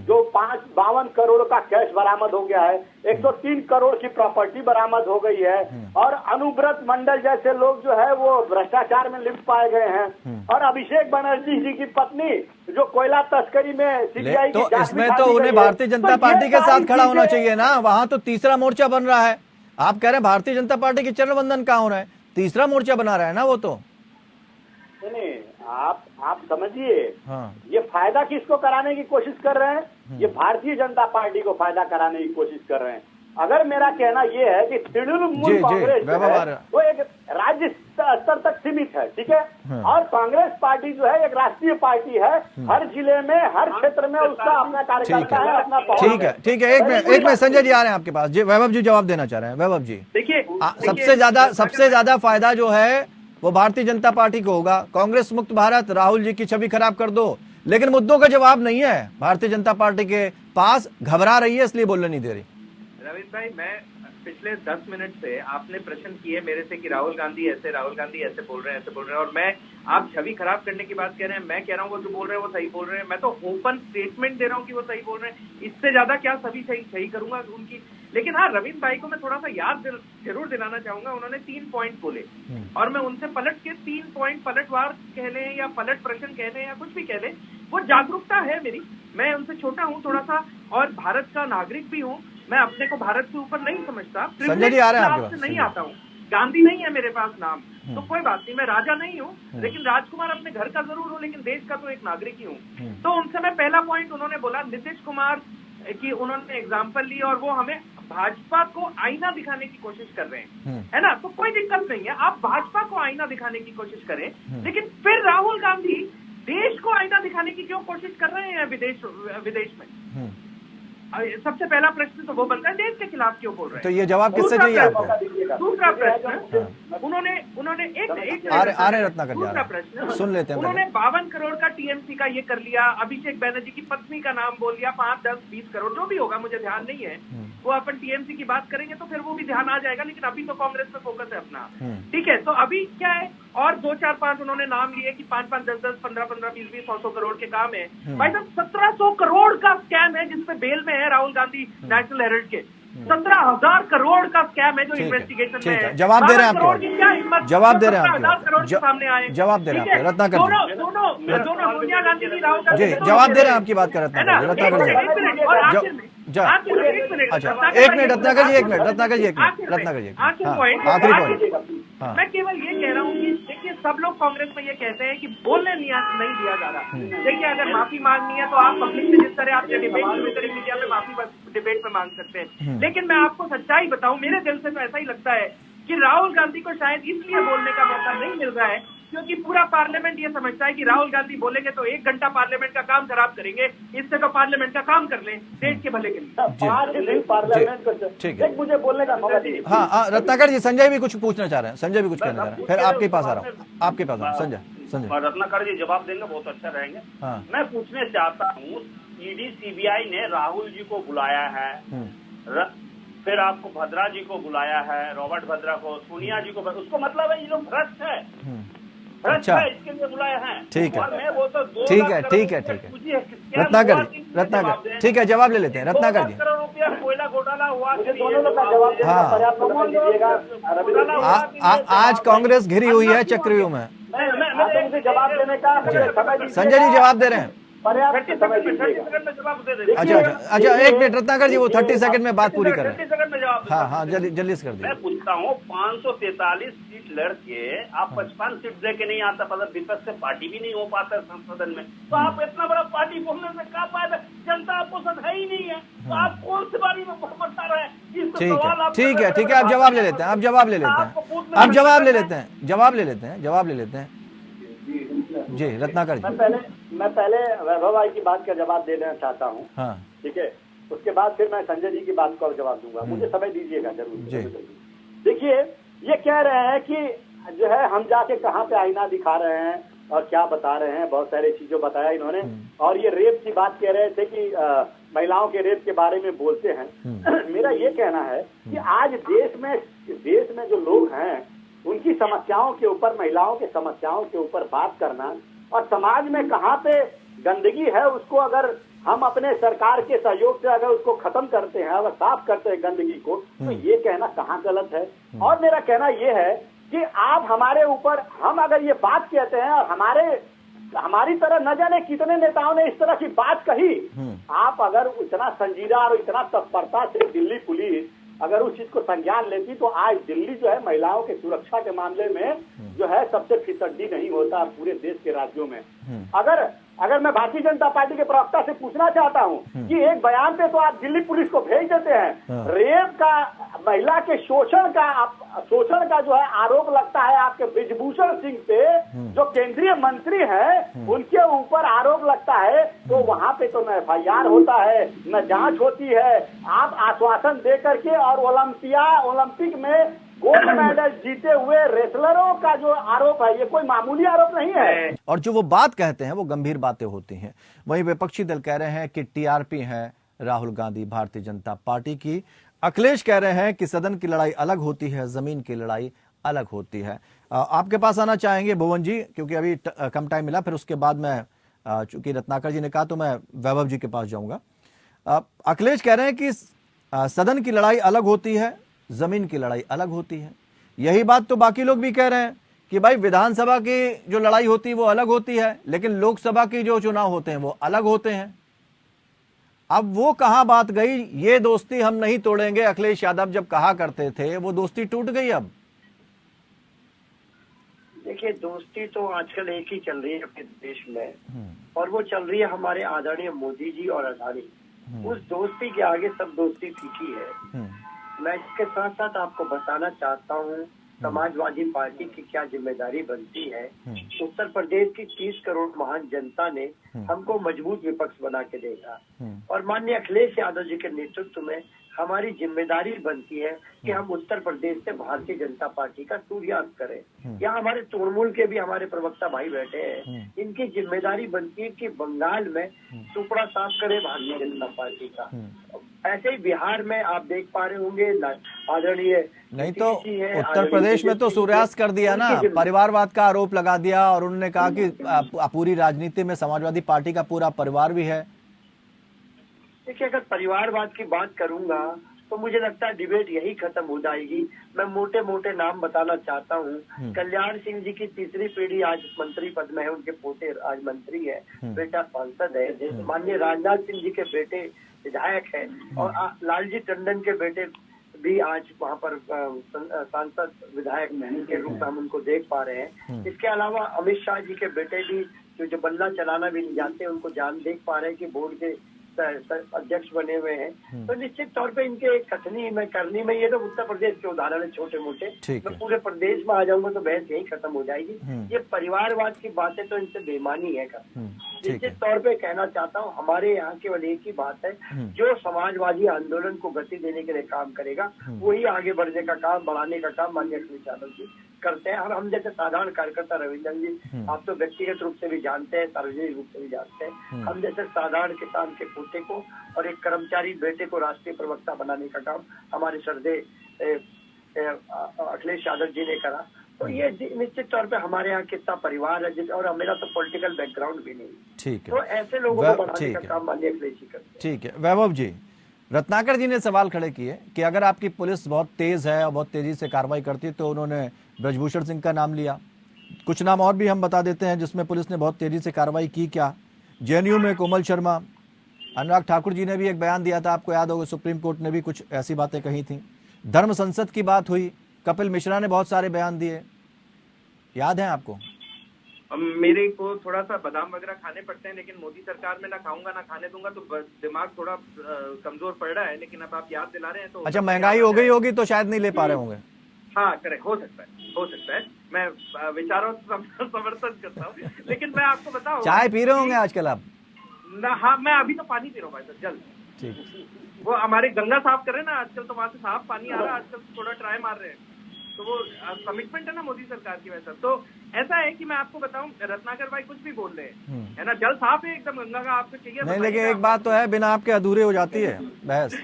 जो 52 करोड़ का कैश बरामद हो गया है, 103 करोड़ की प्रॉपर्टी बरामद हो गई है, और अनुव्रत मंडल जैसे लोग जो है वो भ्रष्टाचार में लिप्त पाए गए हैं, और अभिषेक बनर्जी जी की पत्नी जो कोयला तस्करी में सीबीआई तो इसमें तो उन्हें भारतीय जनता पार्टी के साथ खड़ा होना चाहिए ना, वहां तो तीसरा मोर्चा बन रहा है। आप कह रहे हैं भारतीय जनता पार्टी की चरण वंदन कहाँ हो रहा है? तीसरा मोर्चा बना रहा है ना वो तो। नहीं, आप समझिए, हाँ। ये फायदा किसको कराने की कोशिश कर रहे हैं? ये भारतीय जनता पार्टी को फायदा कराने की कोशिश कर रहे हैं। अगर मेरा कहना ये है कि तृणमूल कांग्रेस जो है वो एक राज्य स्तर तक सीमित है, ठीक है, और कांग्रेस पार्टी जो है एक राष्ट्रीय पार्टी है, हर जिले में हर क्षेत्र में उसका अपना कार्यकर्ता है, अपना पहुंच है। ठीक है, एक मिनट संजय जी आ रहे हैं आपके पास। जी वैभव जी जवाब देना चाह रहे हैं। वैभव जी, देखिए सबसे ज्यादा फायदा जो है वो भारतीय जनता पार्टी को होगा। कांग्रेस मुक्त भारत, राहुल जी की छवि खराब कर दो, लेकिन मुद्दों का जवाब नहीं है भारतीय जनता पार्टी के पास, घबरा रही है इसलिए बोलने नहीं दे रही। रविंद्र भाई, मैं पिछले 10 मिनट से आपने प्रश्न किए मेरे से कि राहुल गांधी ऐसे बोल रहे हैं, और मैं आप छवि खराब करने की बात कह रहे हैं। मैं कह रहा हूँ वो जो बोल रहे हैं वो सही बोल रहे हैं। मैं तो ओपन स्टेटमेंट दे रहा हूँ कि वो सही बोल रहे हैं। इससे ज्यादा क्या सभी सही करूंगा उनकी। लेकिन हाँ, रविंद्र भाई को मैं थोड़ा सा याद जरूर दिलाना चाहूंगा। उन्होंने 3 पॉइंट बोले और मैं उनसे पलट के 3 पॉइंट पलटवार कह लें या पलट प्रश्न कह लें या कुछ भी कह लें, वो जागरूकता है मेरी। मैं उनसे छोटा हूँ थोड़ा सा और भारत का नागरिक भी हूँ। मैं अपने को भारत से ऊपर नहीं समझता, संजय जी आ रहे हैं आपके पास। नहीं आता हूँ, गांधी नहीं है मेरे पास नाम, तो कोई बात नहीं, मैं राजा नहीं हूँ, लेकिन राजकुमार अपने घर का जरूर हूँ, लेकिन देश का तो एक नागरिक ही हूँ। तो उनसे मैं पहला पॉइंट उन्होंने बोला नीतीश कुमार की उन्होंने एग्जाम्पल ली और वो हमें भाजपा को आईना दिखाने की कोशिश कर रहे हैं, है ना। तो कोई दिक्कत नहीं है, आप भाजपा को आईना दिखाने की कोशिश करें, लेकिन फिर राहुल गांधी देश को आईना दिखाने की क्यों कोशिश कर रहे हैं विदेश में? सबसे पहला प्रश्न तो वो बनता है, देश के खिलाफ क्यों बोल रहे हैं? तो ये जवाब किससे चाहिए आपको? दूसरा प्रश्न उन्होंने एक आ रहे रत्नाकर जी, दूसरा प्रश्न सुन लेते हैं। उन्होंने 52 करोड़ का टीएमसी का ये कर लिया, अभिषेक बनर्जी की पत्नी का नाम बोल दिया, 5, 10, 20 करोड़ जो भी होगा मुझे ध्यान नहीं है, वो अपन टीएमसी की बात करेंगे तो फिर वो भी ध्यान आ जाएगा, लेकिन अभी तो कांग्रेस पे फोकस है अपना, ठीक है। तो अभी क्या है, और 2, 4, 5 उन्होंने नाम लिए कि 5, 5, 10, 10, 15, 15, 20, 20, 100 करोड़ के काम है। भाई साहब 1700 करोड़ का स्कैम है जिसपे बेल में है राहुल गांधी नेशनल हेराल्ड के। 17,000 करोड़ का स्कैम है जो इन्वेस्टिगेशन में है। जवाब दे रहे हैं करोड़ की क्या हिम्मत, जवाब दे रहे हैं 17,000 करोड़ के सामने आए। जवाब दे रहे हैं रत्नाकर जी। दोनों सोनिया गांधी जी, राहुल गांधी जी जवाब दे रहे हैं आपकी बात कर रत्नाकर जी। रत्नाकर जी अच्छा, एक मिनट रत्नाकर जी, एक मिनट रत्नाकर जी, एक मिनट रत्नाकर जी, आखिरी पॉइंट। मैं केवल ये कह रहा हूँ कि देखिए सब लोग कांग्रेस में ये कहते हैं कि बोलने नहीं दिया जा रहा। देखिए अगर माफी मांगनी है तो आप पब्लिक में जिस तरह आपने डिबेट मीडिया में माफी डिबेट में मांग सकते हैं, लेकिन मैं आपको सच्चाई बताऊं, मेरे दिल से तो ऐसा ही लगता है कि राहुल गांधी को शायद इसलिए बोलने का मौका नहीं मिल रहा है क्योंकि पूरा पार्लियामेंट ये समझता है कि राहुल गांधी बोलेंगे तो 1 घंटा पार्लियामेंट का काम खराब करेंगे, इससे तो पार्लियामेंट का काम कर लें देश के भले के लिए। 5 दिन पार्लियामेंट ठीक है, मुझे बोलने का मौका दीजिए। हाँ रत्नाकर जी, संजय भी कुछ पूछना चाह रहे हैं, संजय भी कुछ कहना चाह रहे हैं, फिर आपके पास आ रहा हूँ, आपके पास आ रहा हूँ। संजय रत्नाकर जी जवाब देंगे, बहुत अच्छा रहेंगे। मैं पूछने चाहता हूँ, ईडी सीबीआई ने राहुल जी को बुलाया है, फिर आपको भद्रा जी को बुलाया है, रॉबर्ट भद्रा को, सोनिया जी को, उसको मतलब है ये लोग भ्रष्ट है, अच्छा इसके लिए बुलाए हैं। ठीक है, और मैं बोलता 2 ठीक लाख है, करोड़ ठीक है, रुपया ठीक है। पूंजी है, रत्नाकर ठीक है, जवाब ले लेते हैं रत्नाकर जी। 2 लाख करोड़ रुपया कोयला घोटाला हुआ, दोनों लोग का जवाब देने का पर्याप्त मौका दीजिएगा। आज कांग्रेस घिरी हुई है चक्रव्यूह में। मुझे जवाब देने का संजय जी जवाब दे रहे हैं। पर्याप्त समय दीजिएगा। अच्छा 1 मिनट रत्नाकर जी, वो 30 सेकंड में बात पूरी कर रहे 30 सेकंड में जवाब हैं। हाँ जल्दी से कर दीजिए। मैं पूछता हूँ, 543 सीट लड़के आप 55 सीट दे के नहीं आता, मतलब विपक्ष से पार्टी भी नहीं हो पाता संसद में, तो आप इतना बड़ा पार्टी बोलने से क्या फायदा? जनता आपको पसंद है ही नहीं है, तो आप कौन सी बारी में बता रहे हैं? ठीक है, आप जवाब ले लेते हैं, आप जवाब ले लेते हैं जी रत्नाकर जी। मैं पहले वैभव भाई की बात का जवाब देना चाहता हूँ, हाँ ठीक है, उसके बाद फिर मैं संजय जी की बात का जवाब दूंगा। मुझे समय दीजिएगा जरूर। देखिए ये कह रहे हैं कि जो है हम जाके कहाँ पे आईना दिखा रहे हैं और क्या बता रहे हैं, बहुत सारी चीजों बताया इन्होंने। और ये रेप की बात कह रहे थे कि महिलाओं के रेप के बारे में बोलते हैं। मेरा ये कहना है कि आज देश में जो लोग हैं उनकी समस्याओं के ऊपर, महिलाओं की समस्याओं के ऊपर बात करना, और समाज में कहाँ पे गंदगी है उसको अगर हम अपने सरकार के सहयोग से अगर उसको खत्म करते हैं, अगर साफ करते हैं गंदगी को, तो ये कहना कहाँ गलत है। और मेरा कहना ये है कि आप हमारे ऊपर, हम अगर ये बात कहते हैं और हमारी तरह न जाने कितने नेताओं ने इस तरह की बात कही, आप अगर इतना संजीदा और इतना तत्परता से दिल्ली पुलिस अगर उस चीज को संज्ञान लेती तो आज दिल्ली जो है महिलाओं के सुरक्षा के मामले में जो है सबसे फिसड्डी नहीं होता पूरे देश के राज्यों में। अगर मैं भारतीय जनता पार्टी के प्रवक्ता से पूछना चाहता हूं कि एक बयान पे तो आप दिल्ली पुलिस को भेज देते हैं, रेप का, महिला के शोषण का जो है आरोप लगता है आपके ब्रिजभूषण सिंह पे, जो केंद्रीय मंत्री हैं, उनके ऊपर आरोप लगता है, तो वहां पे तो न FIR होता है न जांच होती है। आप आश्वासन दे करके और ओलंपिक में गोल्ड मेडल जीते हुए रेसलरों का जो आरोप है, ये कोई मामूली आरोप नहीं है। और जो वो बात कहते हैं वो गंभीर बातें होती हैं। वहीं विपक्षी दल कह रहे हैं कि TRP है राहुल गांधी भारतीय जनता पार्टी की। अखिलेश कह रहे हैं कि सदन की लड़ाई अलग होती है, जमीन की लड़ाई अलग होती है। आपके पास आना चाहेंगे भुवन जी, क्योंकि अभी कम टाइम मिला, फिर उसके बाद मैं, चूंकि रत्नाकर जी ने कहा तो मैं वैभव जी के पास जाऊंगा। अखिलेश कह रहे हैं कि सदन की लड़ाई अलग होती है, जमीन की लड़ाई अलग होती है। यही बात तो बाकी लोग भी कह रहे हैं कि भाई विधानसभा की जो लड़ाई होती है वो अलग होती है, लेकिन लोकसभा की जो चुनाव होते हैं वो अलग होते हैं। अब वो कहां बात गई, ये दोस्ती हम नहीं तोड़ेंगे अखिलेश यादव जब कहा करते थे, वो दोस्ती टूट गई अब। देखिए, दोस्ती तो आजकल एक ही चल रही है अपने देश में, और वो चल रही है हमारे आदरणीय मोदी जी और अडानी। उस दोस्ती के आगे सब दोस्ती फीकी है। मैं इसके साथ साथ आपको बताना चाहता हूँ समाजवादी पार्टी की क्या जिम्मेदारी बनती है। उत्तर प्रदेश की 30 करोड़ महान जनता ने हमको मजबूत विपक्ष बना के देखा, और माननीय अखिलेश यादव जी के नेतृत्व में हमारी जिम्मेदारी बनती है कि हम उत्तर प्रदेश से भारतीय जनता पार्टी का सूर्यास्त करें। यहाँ हमारे तृणमूल के भी हमारे प्रवक्ता भाई बैठे हैं, इनकी जिम्मेदारी बनती है कि बंगाल में सुपड़ा साफ करे भारतीय जनता पार्टी का। ऐसे ही बिहार में आप देख पा रहे होंगे आदरणीय, नहीं तो उत्तर प्रदेश में तो सूर्यास्त कर दिया ना, परिवारवाद का आरोप लगा दिया, और उन्होंने कहा कि पूरी राजनीति में समाजवादी पार्टी का पूरा परिवार भी है। देखिए, अगर परिवारवाद की बात करूंगा तो मुझे लगता है डिबेट यही खत्म हो जाएगी। मैं मोटे मोटे नाम बताना चाहता हूँ। कल्याण सिंह जी की तीसरी पीढ़ी आज मंत्री पद में है, उनके पोते आज मंत्री है, बेटा सांसद है। माननीय राजनाथ सिंह जी के बेटे विधायक है, और लालजी टंडन के बेटे भी आज वहाँ पर सांसद विधायक के रूप में हम उनको देख पा रहे हैं। इसके अलावा अमित शाह जी के बेटे भी जो बल्ला चलाना भी नहीं जानते, उनको देख पा रहे हैं कि बोर्ड के अध्यक्ष बने हुए हैं। तो निश्चित तौर पे इनके कथनी में करनी में, ये तो उत्तर प्रदेश के उदाहरण है छोटे मोटे, मैं पूरे प्रदेश में आ जाऊंगा तो बहस यही खत्म हो जाएगी। ये परिवारवाद की बातें तो इनसे बेईमानी है। निश्चित तौर पे कहना चाहता हूँ, हमारे यहाँ केवल एक ही बात है, जो समाजवादी आंदोलन को गति देने के लिए काम करेगा वही आगे बढ़ने का काम, बढ़ाने का काम माननीय अखिलेश यादव जी करते हैं। और हम जैसे साधारण कार्यकर्ता, रविंद्र जी आप तो व्यक्तिगत रूप से भी जानते हैं, सार्वजनिक रूप से भी जानते हैं, हम जैसे साधारण किसान के पोते को और एक कर्मचारी बेटे को राष्ट्रीय प्रवक्ता बनाने का काम हमारे श्रद्धेय अखिलेश यादव जी ने करा। तो ये निश्चित तौर पे हमारे यहाँ कितना परिवार है, और मेरा तो पॉलिटिकल बैकग्राउंड भी नहीं। ठीक है, तो ऐसे लोगों को बनाने का काम माननीय अखिलेश जी करते हैं। ठीक है वैभव जी, रत्नाकर जी ने सवाल खड़े किए कि अगर आपकी पुलिस बहुत तेज है और बहुत तेजी से कार्रवाई करती है, तो उन्होंने ब्रजभूषण सिंह का नाम लिया। कुछ नाम और भी हम बता देते हैं जिसमें पुलिस ने बहुत तेजी से कार्रवाई की। क्या JNU में कोमल शर्मा, अनुराग ठाकुर जी ने भी एक बयान दिया था, आपको याद होगा, सुप्रीम कोर्ट ने भी कुछ ऐसी बातें कही थी। धर्म संसद की बात हुई, कपिल मिश्रा ने बहुत सारे बयान दिए, याद है आपको? मेरे को थोड़ा सा बादाम वगैरह खाने पड़ते हैं, लेकिन मोदी सरकार में ना खाऊंगा ना खाने दूंगा, तो दिमाग थोड़ा कमजोर पड़ रहा है। लेकिन अब आप याद दिला रहे हैं तो अच्छा, महंगाई हो गई होगी तो शायद नहीं ले पा रहे होंगे। हाँ करेक्ट, हो सकता है। मैं विचारों से समर्थन करता हूँ, लेकिन मैं आपको बताऊँ, चाय पी रहे होंगे आजकल आप ना? हाँ, मैं अभी तो पानी पी रहा हूँ भाई साहब, जल। ठीक, वो हमारे गंगा साफ कर रहे हैं ना आजकल, तो वहां से साफ पानी आ रहा है आजकल, थोड़ा ट्राई मार रहे हैं। तो वो कमिटमेंट है ना मोदी सरकार की वैसा। तो ऐसा है कि मैं आपको बताऊं, रत्नाकर भाई कुछ भी बोल रहे हैं, है ना, जल साफ है एकदम गंगा का, आपको चाहिए नहीं, लेकिन एक बात तो है, बिना आपके अधूरे हो जाती है बहस।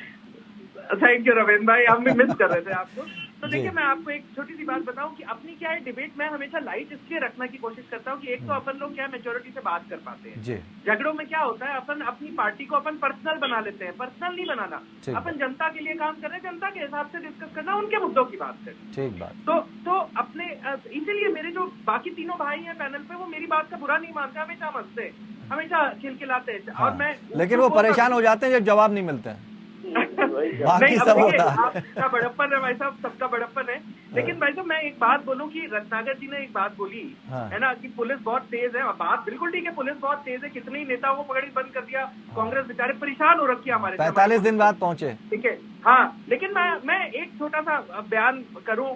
थैंक यू रविंद्र भाई, हम भी मिस कर रहे थे आपको। तो देखिए मैं आपको एक छोटी सी बात बताऊं कि अपनी क्या है डिबेट में हमेशा लाइट इसलिए रखने की कोशिश करता हूं कि एक तो अपन लोग क्या मेच्योरिटी से बात कर पाते हैं। जी। झगड़ों में क्या होता है, अपन अपनी पार्टी को अपन पर्सनल बना लेते हैं, पर्सनल नहीं बनाना, अपन जनता के लिए काम कर रहे हैं, जनता के हिसाब से डिस्कस करना, उनके मुद्दों की बात करना। ठीक बात। तो अपने इसीलिए मेरे जो बाकी तीनों भाई हैं पैनल पे, वो मेरी बात का बुरा नहीं मानते, हमेशा हंसते, हमेशा खिलखिलाते हैं। हाँ। और मैं लेकिन वो परेशान हो जाते हैं जब जवाब नहीं मिलते हैं। बाकी सब होता है। आपका बड़प्पन है भाई साहब, सबका बड़प्पन है। लेकिन भाई साहब मैं एक बात बोलूं कि रत्नाकर जी ने एक बात बोली है ना कि पुलिस बहुत तेज है, बात बिल्कुल ठीक है, पुलिस बहुत तेज है, कितने ही नेताओं को पकड़ी बंद कर दिया, कांग्रेस बेचारे परेशान हो रखी है हमारे 45 दिन बाद पहुंचे। ठीक है, हाँ। लेकिन मैं एक छोटा सा बयान करूं,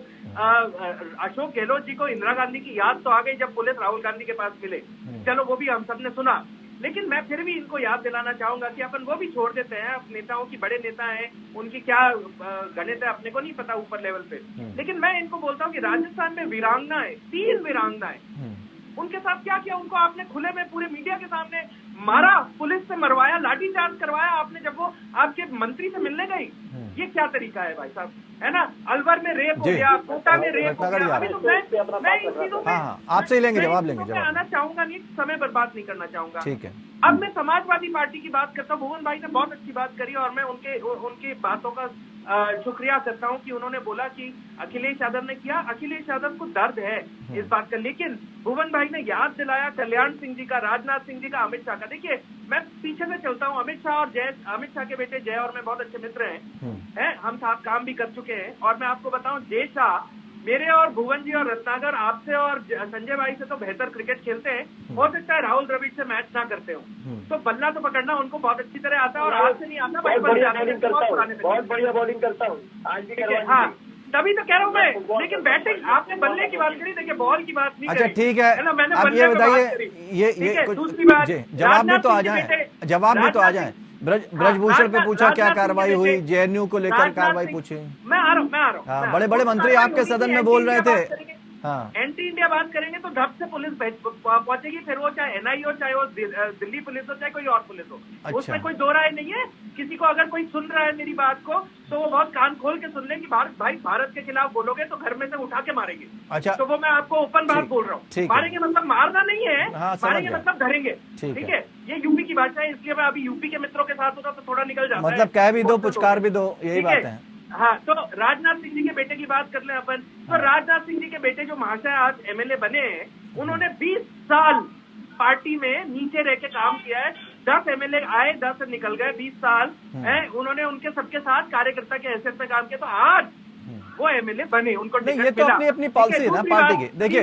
अशोक गहलोत जी को इंदिरा गांधी की याद तो आ गई जब पुलिस राहुल गांधी के पास मिले, चलो वो भी हम सबने सुना, लेकिन मैं फिर भी इनको याद दिलाना चाहूंगा कि अपन वो भी छोड़ देते हैं, नेताओं की, बड़े नेता हैं, उनकी क्या गणित है अपने को नहीं पता ऊपर लेवल पे, लेकिन मैं इनको बोलता हूँ कि राजस्थान में वीरांगनाएं, 3 वीरांगनाएं, उनके साथ क्या किया, उनको आपने खुले में पूरे मीडिया के सामने मारा, पुलिस से मरवाया, लाठीचार्ज करवाया आपने जब वो आपके मंत्री से मिलने गई। ये क्या तरीका है भाई साहब, है ना? अलवर में रेप हो गया, कोटा में रेप हो गया, अभी तो मैं इन चीजों में आपसे ही लेंगे जवाब, लेंगे जवाब आना चाहूंगा नहीं, समय बर्बाद नहीं करना चाहूंगा। ठीक है। अब मैं समाजवादी पार्टी की बात करता हूँ, भुवन भाई ने बहुत अच्छी बात करी और मैं उनकी बातों का शुक्रिया करता हूं कि उन्होंने बोला कि अखिलेश यादव ने किया, अखिलेश यादव को दर्द है इस बात का, लेकिन भुवन भाई ने याद दिलाया कल्याण सिंह जी का, राजनाथ सिंह जी का, अमित शाह का। देखिए मैं पीछे से चलता हूं, अमित शाह के बेटे जय और मैं बहुत अच्छे मित्र हैं, हम साथ काम भी कर चुके हैं, और मैं आपको बताऊं जय शाह मेरे और भुवन जी और रत्नाकर आपसे और संजय भाई से तो बेहतर क्रिकेट खेलते हैं, हो सकता है राहुल द्रविड़ से मैच ना करते हो, तो बल्ला तो पकड़ना उनको बहुत अच्छी तरह आता है, और आज से नहीं आता, बहुत बढ़िया बॉलिंग करता हूँ आज भी। हाँ तभी तो कह रहा हूँ मैं, लेकिन बैटिंग आपने बल्ले की बात करी, देखिए बॉल की बात नहीं। अच्छा ठीक है, अब ये बताइए, ये दूसरी बात, जवाब भी तो आ जाए, ब्रजभूषण पे पूछा क्या कार्रवाई हुई, जेएनयू को लेकर कार्रवाई पूछी। मैं आ रहा हूँ। हाँ, बड़े बड़े मंत्री आपके सदन में बोल रहे थे। हाँ, एंटी इंडिया बात करेंगे तो धप से पुलिस पहुंचेगी, फिर वो चाहे एनआई हो, चाहे वो दिल्ली पुलिस हो, चाहे कोई और पुलिस हो। अच्छा। उसमें कोई दो राय नहीं है। किसी को अगर कोई सुन रहा है मेरी बात को तो वो बहुत कान खोल के सुन ले कि भारत के खिलाफ बोलोगे तो घर में से उठा के मारेंगे। अच्छा, तो वो मैं आपको ओपन बात बोल रहा हूँ, मारेंगे मतलब मारना नहीं है, मारेंगे मतलब धरेंगे, ठीक है। ये यूपी की भाषा है, इसलिए मैं अभी यूपी के मित्रों के साथ होता तो थोड़ा निकल जाता है, मतलब कह भी दो पुचकार भी दो, यही बात है। हाँ, तो राजनाथ सिंह जी के बेटे की बात कर ले अपन, तो राजनाथ सिंह जी के बेटे जो महाशय आज एमएलए बने हैं, उन्होंने 20 साल पार्टी में नीचे रह के काम किया है। 10 एमएलए आए, 10 निकल गए, 20 साल है उन्होंने उनके सबके साथ कार्यकर्ता के हैसियत में काम किया, तो आज वो एमएलए बने, उनको नहीं, ये तो अपनी अपनी पॉलिसी है ना पार्टी की। देखिए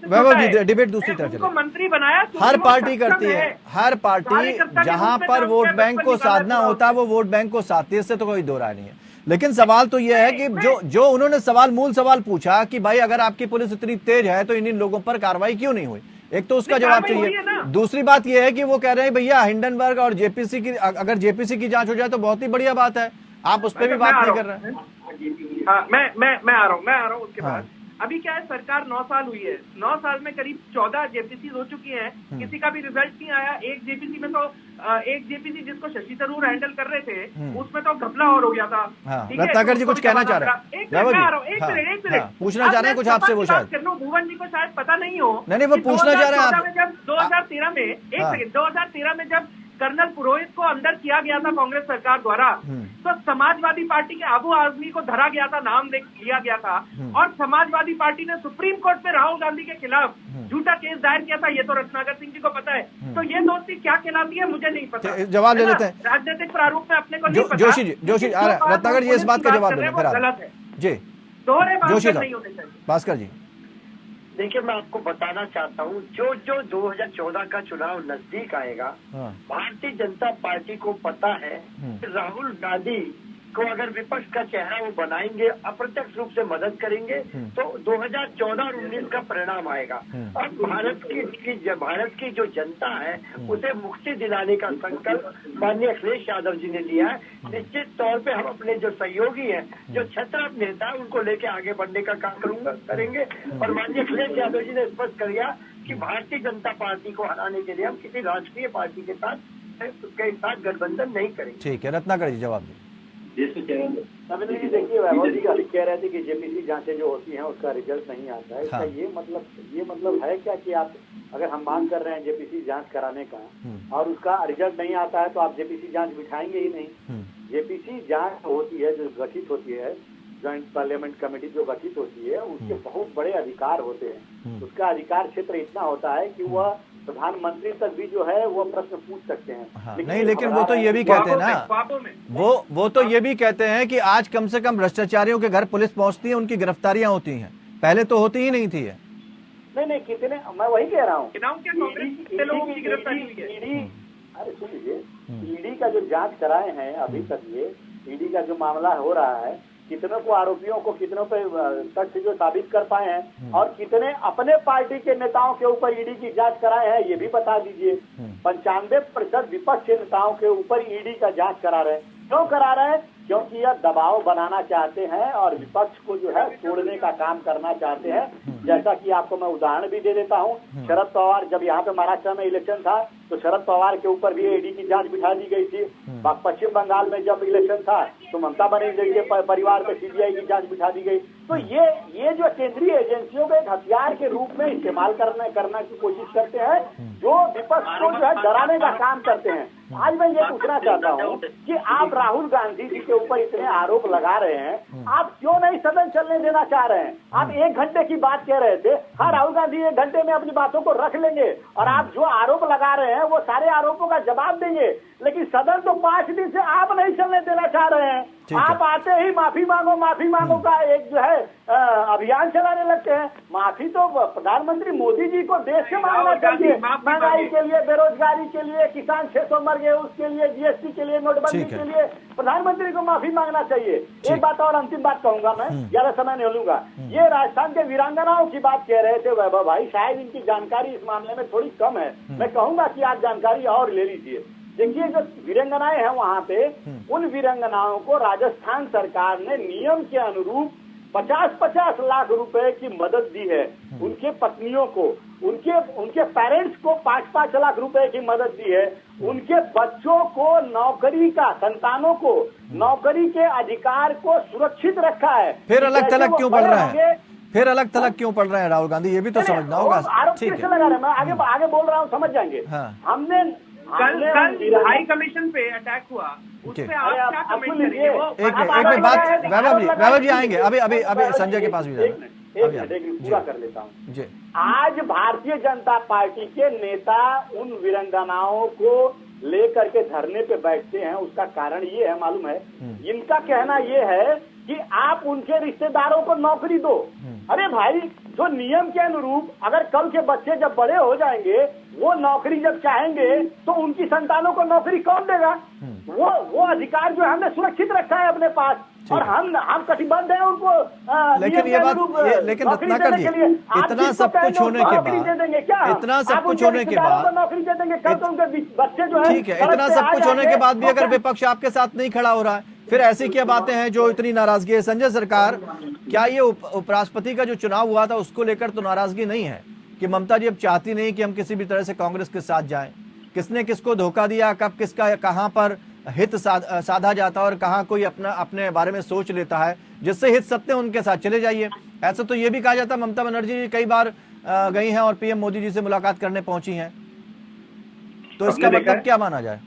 वैभव जी डिबेट दूसरी तरफ चले, मंत्री बनाया, हर पार्टी करती है, हर पार्टी जहां पर वोट बैंक को साधना होता है वो वोट बैंक को साधती है, इससे तो कोई दो राय नहीं है। लेकिन सवाल तो यह है कि जो उन्होंने मूल सवाल पूछा कि भाई अगर आपकी पुलिस इतनी तेज है तो इन लोगों पर कार्रवाई क्यों नहीं हुई, एक तो उसका जवाब चाहिए। दूसरी बात यह है कि वो कह रहे हैं भैया हिंडनबर्ग और जेपीसी की, अगर जेपीसी की जांच हो जाए तो बहुत ही बढ़िया बात है, आप उस पर भी बात नहीं कर रहे हैं। हाँ, मैं आ रहा हूँ उसके बाद। अभी क्या है, सरकार 9 साल हुई है, 9 साल में करीब 14 जेपीसी हो चुकी हैं, किसी का भी रिजल्ट नहीं आया। एक जेपीसी में तो एक जेपीसी जिसको शशि थरूर हैंडल कर रहे थे उसमें तो घपला और हो गया था। रत्नाकर जी कुछ कहना चाह रहे हैं, एक मिनट पूछना चाह रहे हैं कुछ आपसे, वो शायद भुवन जी को शायद पता नहीं हो। नहीं, वो पूछना चाह रहे हैं आप। जब 2013 में, एक सेकंड, 2013 में जब कर्नल पुरोहित को अंदर किया गया था कांग्रेस सरकार द्वारा, तो समाजवादी पार्टी के अबू आजमी को धरा गया था, नाम लिया गया था, और समाजवादी पार्टी ने सुप्रीम कोर्ट में राहुल गांधी के खिलाफ झूठा केस दायर किया था। ये तो रत्नाकर सिंह जी को पता है। तो ये दोस्ती क्या कहलाती है मुझे नहीं पता। जवाब ले लेते हैं, राजनीतिक प्रारूप में अपने को नहीं पता। जोशी रत्नाकर जी इस बात का जवाब देना, गलत है जी। दोहरे बात जोशी नहीं होने चाहिए। भास्कर जी देखिए, मैं आपको बताना चाहता हूँ, जो 2014 का चुनाव नजदीक आएगा, भारतीय जनता पार्टी को पता है कि राहुल गांधी को अगर विपक्ष का चेहरा वो बनाएंगे, अप्रत्यक्ष रूप से मदद करेंगे, तो 2014 और 19 का परिणाम आएगा। अब भारत की जो जनता है उसे मुक्ति दिलाने का संकल्प माननीय अखिलेश यादव जी ने लिया है। निश्चित तौर पे हम अपने जो सहयोगी हैं, जो क्षत्रप नेता है, उनको लेके आगे बढ़ने का काम करेंगे। और माननीय अखिलेश यादव जी ने स्पष्ट कर दिया कि भारतीय जनता पार्टी को हराने के लिए हम किसी राष्ट्रीय पार्टी के साथ गठबंधन नहीं करेंगे। ठीक है, रत्नाकर जी जवाब दें। रविंद्र जी देखिए, वैभव जी अभी कह रहे थे कि जेपीसी जांचें जो होती हैं उसका रिजल्ट नहीं आता है। इसका ये मतलब है क्या कि आप अगर हम मांग कर रहे हैं जेपीसी जांच कराने का और उसका रिजल्ट नहीं आता है तो आप जेपीसी जांच बिठाएंगे ही नहीं। जेपीसी जांच होती है जो गठित होती है, ज्वाइंट पार्लियामेंट कमेटी जो गठित होती है, उसके बहुत बड़े अधिकार होते हैं। उसका अधिकार क्षेत्र इतना होता है कि वह प्रधानमंत्री तक भी जो है वो प्रश्न पूछ सकते हैं। नहीं, लेकिन वो तो ये भी कहते हैं ना, वो तो ये भी कहते हैं कि आज कम से कम भ्रष्टाचारियों के घर पुलिस पहुंचती है, उनकी गिरफ्तारियां होती हैं, पहले तो होती ही नहीं थी। नहीं कितने, मैं वही कह रहा हूँ, अरे सुन लीजिए, ईडी का जो जांच कराए हैं अभी तक, ये ईडी का जो मामला हो रहा है, कितनों को आरोपियों को कितनों पे तथ्य जो साबित कर पाए हैं और कितने अपने पार्टी के नेताओं के ऊपर ईडी की जांच कराए हैं, ये भी बता दीजिए। 95% विपक्ष नेताओं के ऊपर ईडी का जांच करा रहे हैं। क्यों करा रहे हैं? क्योंकि यह दबाव बनाना चाहते हैं और विपक्ष को जो है तोड़ने का काम करना चाहते हैं। जैसा कि आपको मैं उदाहरण भी दे देता हूं, शरद पवार जब यहाँ पे महाराष्ट्र में इलेक्शन था तो शरद पवार के ऊपर भी ईडी की जांच बिठा दी गई थी। पश्चिम बंगाल में जब इलेक्शन था तो ममता बनर्जी के परिवार पे सीबीआई की जांच बिठा दी गई। तो ये जो केंद्रीय एजेंसियों को एक हथियार के रूप में इस्तेमाल करना की कोशिश करते हैं, जो विपक्ष को जो है डराने का काम करते हैं। आज मैं ये पूछना चाहता हूँ कि आप राहुल गांधी जी के ऊपर इतने आरोप लगा रहे हैं, आप क्यों नहीं सदन चलने देना चाह रहे हैं? आप 1 घंटे की बात कह रहे थे, हाँ राहुल गांधी 1 घंटे में अपनी बातों को रख लेंगे और आप जो आरोप लगा रहे हैं वो सारे आरोपों का जवाब देंगे, लेकिन सदन तो 5 दिन से आप नहीं चलने देना चाह रहे हैं। आप आते ही माफी मांगो का एक जो है अभियान चलाने लगते हैं। माफी तो प्रधानमंत्री मोदी जी को देश से मांगना चाहिए, महंगाई के लिए, बेरोजगारी के लिए, किसान 600 मर गए उसके लिए, जीएसटी के लिए, नोटबंदी के लिए प्रधानमंत्री को माफी मांगना चाहिए। एक बात और अंतिम बात कहूंगा, मैं ज्यादा समय नहीं लूंगा। ये राजस्थान के वीरांगनाओं की बात कह रहे थे वैभव भाई, शायद इनकी जानकारी इस मामले में थोड़ी कम है। मैं कहूंगा कि आप जानकारी और ले लीजिए। देखिए, जो वीरांगनाएं हैं वहाँ पे, उन वीरांगनाओं को राजस्थान सरकार ने नियम के अनुरूप 50-50 लाख रुपए की मदद दी है। उनके पत्नियों को, उनके पेरेंट्स को 5-5 लाख रुपए की मदद दी है। उनके बच्चों को नौकरी का, संतानों को नौकरी के अधिकार को सुरक्षित रखा है। फिर अलग थलग क्यों पढ़ रहे हैं? फिर अलग थलग क्यों पढ़ रहे हैं राहुल गांधी? ये भी तो समझना होगा। ठीक है, लगा रहे, मैं आगे बोल रहा हूँ, समझ जाएंगे। हमने कल हाई कमीशन पे अटैक हुआ, उसपे आप क्या कमेंट करेंगे? एक बात, वैभव जी आएंगे, अभी संजय के पास भी जाना है। पूरा कर लेता हूँ। आज भारतीय जनता पार्टी के नेता उन वीरांगनाओं को लेकर के धरने पे बैठते हैं, उसका कारण ये है, मालूम है? इनका कहना ये है कि आप उनके रिश्तेदारों को नौकरी दो। अरे भाई, जो नियम के अनुरूप अगर कल के बच्चे जब बड़े हो जाएंगे, वो नौकरी जब चाहेंगे तो उनकी संतानों को नौकरी कौन देगा? वो अधिकार जो हमने सुरक्षित रखा है अपने पास और हम कटिबद्ध हैं उनको। लेकिन ये बात, लेकिन रत्नाकर जी, इतना सब कुछ होने के बाद, इतना सब कुछ होने के बाद नौकरी दे देंगे क्या? तो उनके बच्चे जो है, ठीक है, इतना सब कुछ होने के बाद भी अगर विपक्ष आपके साथ नहीं खड़ा हो रहा है, फिर ऐसी क्या बातें हैं जो इतनी नाराजगी है? संजय सरकार, क्या ये उपराष्ट्रपति का जो चुनाव हुआ था उसको लेकर तो नाराजगी नहीं है कि ममता जी अब चाहती नहीं कि हम किसी भी तरह से कांग्रेस के साथ जाएं? किसने किसको धोखा दिया, कब किसका कहां पर हित साधा जाता है और कहां कोई अपने बारे में सोच लेता है, जिससे हित सत्य उनके साथ चले जाइए। ऐसा तो ये भी कहा जाता है ममता बनर्जी जी कई बार गई हैं और पीएम मोदी जी से मुलाकात करने पहुंची हैं, तो इसका मतलब क्या माना जाए?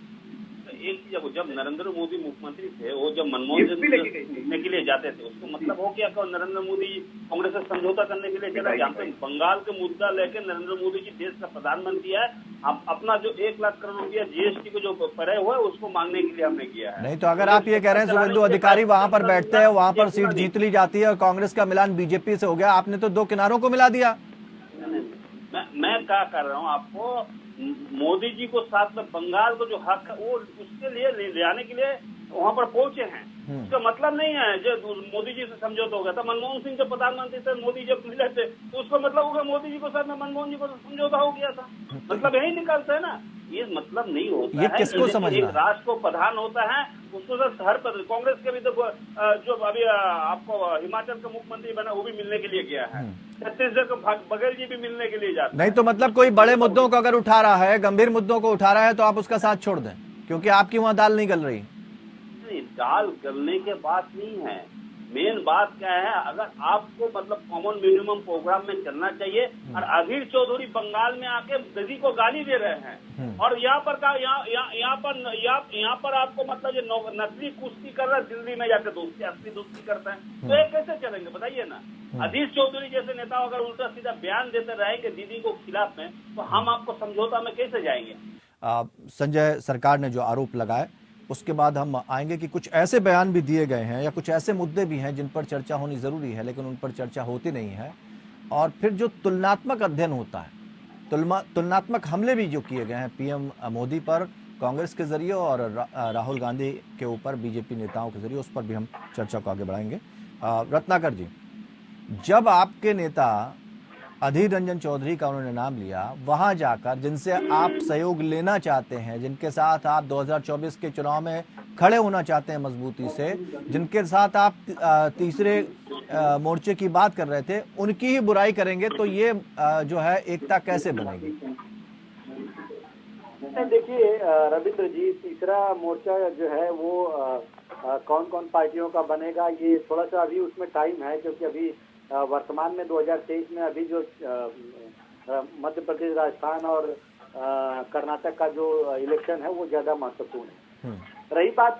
एक चीज, जब नरेंद्र मोदी मुख्यमंत्री थे, वो जब मनमोहन सिंह मिलने के लिए जाते थे, उसको मतलब हो क्या कि नरेंद्र मोदी कांग्रेस से समझौता करने के लिए चला। जहाँ पे बंगाल का मुद्दा लेकर नरेंद्र मोदी जी देश का प्रधानमंत्री है, अपना जो 1 लाख करोड़ रुपया जीएसटी को जो पड़े हुआ है उसको मांगने के लिए हमने किया है। नहीं तो अगर आप ये कह रहे हैं शुभेंदु अधिकारी वहां पर बैठते हैं, वहां पर सीट जीत ली जाती है और कांग्रेस का मिलान बीजेपी से हो गया, आपने तो 2 किनारों को मिला दिया। मैं क्या कर रहा हूँ, आपको मोदी जी को साथ में बंगाल को जो हक है वो उसके लिए ले आने के लिए वहाँ पर पहुंचे हैं। इसका मतलब नहीं है जो मोदी जी से समझौता हो गया था। मनमोहन सिंह जब प्रधानमंत्री थे, मोदी जब मिले थे, तो उसका मतलब होगा मोदी जी को साथ में मनमोहन जी को समझौता हो गया था। मतलब यही निकलता है ना, ये मतलब नहीं होता ये है। किसको समझना एक है? राष्ट्र को प्रधान होता है, उसको तो हर पद, कांग्रेस के भी तो जो अभी आपको हिमाचल का मुख्यमंत्री बना वो भी मिलने के लिए गया है, छत्तीसगढ़ का बघेल जी भी मिलने के लिए जाते हैं। नहीं तो मतलब कोई बड़े मुद्दों को अगर उठा रहा है, गंभीर मुद्दों को उठा रहा है, तो आप उसका साथ छोड़ दें, क्योंकि आपकी वहां दाल नहीं गल रही। दाल गलने के बात नहीं है, मेन बात क्या है, अगर आपको मतलब कॉमन मिनिमम प्रोग्राम में चलना चाहिए। और अधीर चौधरी बंगाल में आके दीदी को गाली दे रहे हैं, और यहाँ पर आपको मतलब ये नकली कुश्ती कर रहा है, दिल्ली में जाकर दोस्ती असली दोस्ती करता है, तो ये कैसे चलेंगे बताइए ना। अधीर चौधरी जैसे नेता अगर उल्टा सीधा बयान देते रहेंगे दीदी को खिलाफ में, तो हम आपको समझौता में कैसे जाएंगे। संजय सरकार ने जो आरोप लगाए, उसके बाद हम आएंगे कि कुछ ऐसे बयान भी दिए गए हैं या कुछ ऐसे मुद्दे भी हैं जिन पर चर्चा होनी जरूरी है, लेकिन उन पर चर्चा होती नहीं है। और फिर जो तुलनात्मक अध्ययन होता है, तुलनात्मक हमले भी जो किए गए हैं पीएम मोदी पर कांग्रेस के जरिए और राहुल गांधी के ऊपर बीजेपी नेताओं के जरिए, उस पर भी हम चर्चा को आगे बढ़ाएंगे। रत्नाकर जी, जब आपके नेता अधीर रंजन चौधरी का उन्होंने नाम लिया, वहां जाकर जिनसे आप सहयोग लेना चाहते हैं, जिनके साथ आप 2024 के चुनाव में खड़े होना चाहते हैं मजबूती से, जिनके साथ आप तीसरे मोर्चे की बात कर रहे थे, उनकी ही बुराई करेंगे, तो ये जो है एकता कैसे बनेगी? देखिए रविंद्र जी, तीसरा मोर्चा जो है वो कौन कौन पार्टियों का बनेगा, ये थोड़ा सा अभी उसमें टाइम है, क्योंकि अभी वर्तमान में 2023 में अभी जो मध्य प्रदेश, राजस्थान और कर्नाटक का जो इलेक्शन है वो ज्यादा महत्वपूर्ण है। रही बात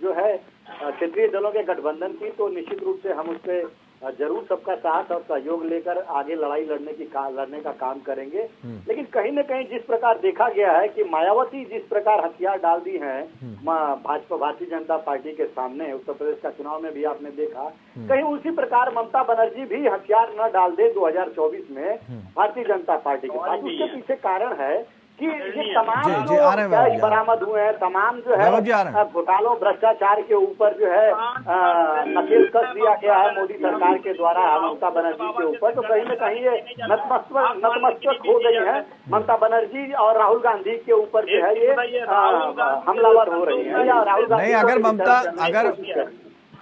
जो है क्षेत्रीय दलों के गठबंधन की, तो निश्चित रूप से हम उस पर जरूर सबका साथ और सहयोग लेकर आगे लड़ाई लड़ने का काम करेंगे। लेकिन कहीं न कहीं जिस प्रकार देखा गया है कि मायावती जिस प्रकार हथियार डाल दी हैं भाजपा, भारतीय जनता पार्टी के सामने, उत्तर प्रदेश का चुनाव में भी आपने देखा, कहीं उसी प्रकार ममता बनर्जी भी हथियार न डाल दे 2024 में भारतीय जनता पार्टी के साथ। उसके पीछे कारण है कि ये तमाम जो बरामद हुए हैं, तमाम जो है घोटालों भ्रष्टाचार के ऊपर जो है नकेल कस दिया गया है मोदी सरकार के द्वारा ममता बनर्जी के ऊपर, तो कहीं न कहीं ये नतमस्तक हो गई है ममता बनर्जी और राहुल गांधी के ऊपर जो है ये हमलावर हो रही है। या राहुल गांधी नहीं, अगर ममता, अगर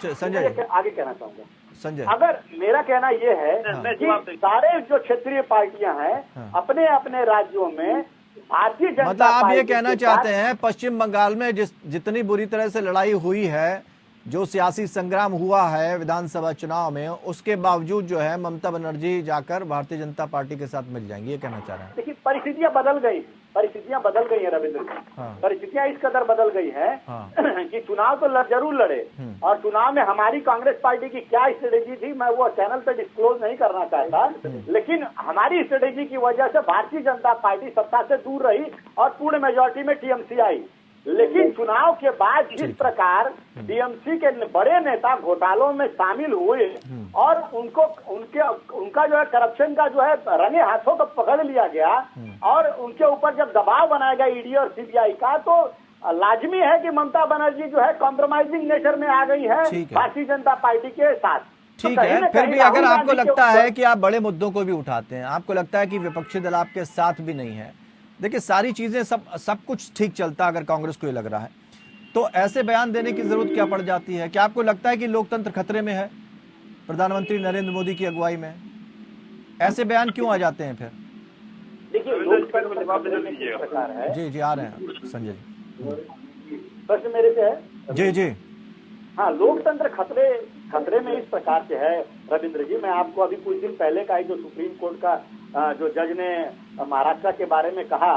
संजय आगे कहना चाहूंगा, संजय, अगर मेरा कहना ये है कि सारे जो क्षेत्रीय पार्टियां हैं अपने अपने राज्यों में भारतीय जनता मतलब आप ये पार्टी कहना चाहते हैं पश्चिम बंगाल में जितनी बुरी तरह से लड़ाई हुई है, जो सियासी संग्राम हुआ है विधानसभा चुनाव में, उसके बावजूद जो है ममता बनर्जी जाकर भारतीय जनता पार्टी के साथ मिल जाएंगी, ये कहना चाह रहे हैं? देखिए परिस्थितियां बदल गई हैं रविंद्र जी। परिस्थितियां इस कदर बदल गई हैं कि चुनाव तो जरूर लड़े, और चुनाव में हमारी कांग्रेस पार्टी की क्या स्ट्रेटेजी थी मैं वो चैनल पे डिस्क्लोज नहीं करना चाहता, लेकिन हमारी स्ट्रेटेजी की वजह से भारतीय जनता पार्टी सत्ता से दूर रही और पूर्ण मेजोरिटी में टीएमसी आई। लेकिन चुनाव के बाद जिस प्रकार टीएमसी के बड़े नेता घोटालों में शामिल हुए और उनका जो है करप्शन का जो है रंगे हाथों को पकड़ लिया गया, और उनके ऊपर जब दबाव बनाया गया ईडी और सीबीआई का, तो लाजमी है कि ममता बनर्जी जो है कॉम्प्रोमाइजिंग नेचर में आ गई है भारतीय जनता पार्टी के साथ। ठीक है, फिर भी अगर आपको लगता है कि आप बड़े मुद्दों को भी उठाते हैं, आपको लगता है कि विपक्षी दल आपके साथ भी नहीं है, देखिए सारी चीजें सब कुछ ठीक चलता अगर कांग्रेस को ये लग रहा है, तो ऐसे बयान देने की जरूरत क्या पड़ जाती है? क्या आपको लगता है कि लोकतंत्र खतरे में है प्रधानमंत्री नरेंद्र मोदी की अगुवाई में? ऐसे बयान क्यों आ जाते हैं फिर? देखिए जी आ रहे हैं संजय जी, प्रश्न मेरे से है। जी हाँ, लोकतंत्र खतरे में इस प्रकार से है रविंद्र जी। मैं आपको अभी कुछ दिन पहले का जो सुप्रीम कोर्ट का जो जज ने महाराष्ट्र के बारे में कहा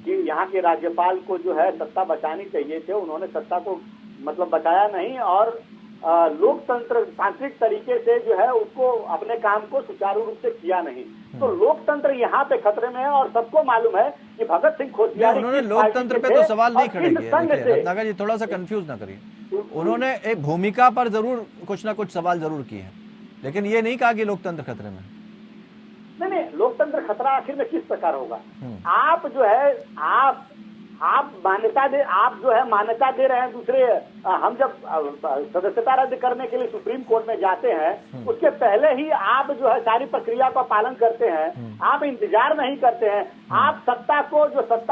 कि यहाँ के राज्यपाल को जो है सत्ता बचानी चाहिए थे, उन्होंने सत्ता को मतलब बचाया नहीं, और लोकतंत्र तांत्रिक तरीके से जो है उसको अपने काम को सुचारू रूप से किया नहीं। तो लोकतंत्र यहाँ पे खतरे में है, और सबको मालूम है कि भगत सिंह कोश्यारी उन्होंने लोकतंत्र पे तो सवाल नहीं खड़े किए। रत्नाकर जी थोड़ा सा कंफ्यूज ना करिए, उन्होंने एक भूमिका पर जरूर कुछ ना कुछ सवाल जरूर किए हैं, लेकिन ये नहीं कहा कि लोकतंत्र खतरे में। नहीं, लोकतंत्र खतरा आखिर में किस प्रकार होगा? आप जो है आप जो है मान्यता दे रहे हैं दूसरे। हम जब सदस्यता रद्द करने के लिए सुप्रीम कोर्ट में जाते हैं, उसके पहले ही आप जो है सारी प्रक्रिया का पालन करते हैं, आप इंतजार नहीं करते हैं। आप सत्ता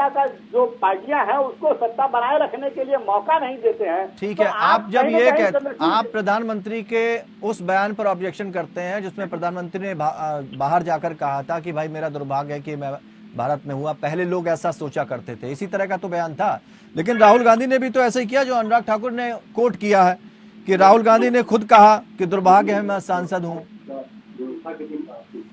का जो पार्टियां हैं उसको सत्ता बनाए रखने के लिए मौका नहीं देते हैं। ठीक तो है, आप जब कहीं न ये कहीं कहते, आप प्रधानमंत्री के उस बयान पर ऑब्जेक्शन करते हैं जिसमें प्रधानमंत्री ने बाहर जाकर कहा था कि भाई मेरा दुर्भाग्य है कि मैं भारत में हुआ, पहले लोग ऐसा सोचा करते थे, इसी तरह का तो बयान था। लेकिन राहुल गांधी ने भी तो ऐसा ही किया जो अनुराग ठाकुर ने कोट किया है कि राहुल गांधी ने खुद कहा कि दुर्भाग्य है मैं सांसद हूं।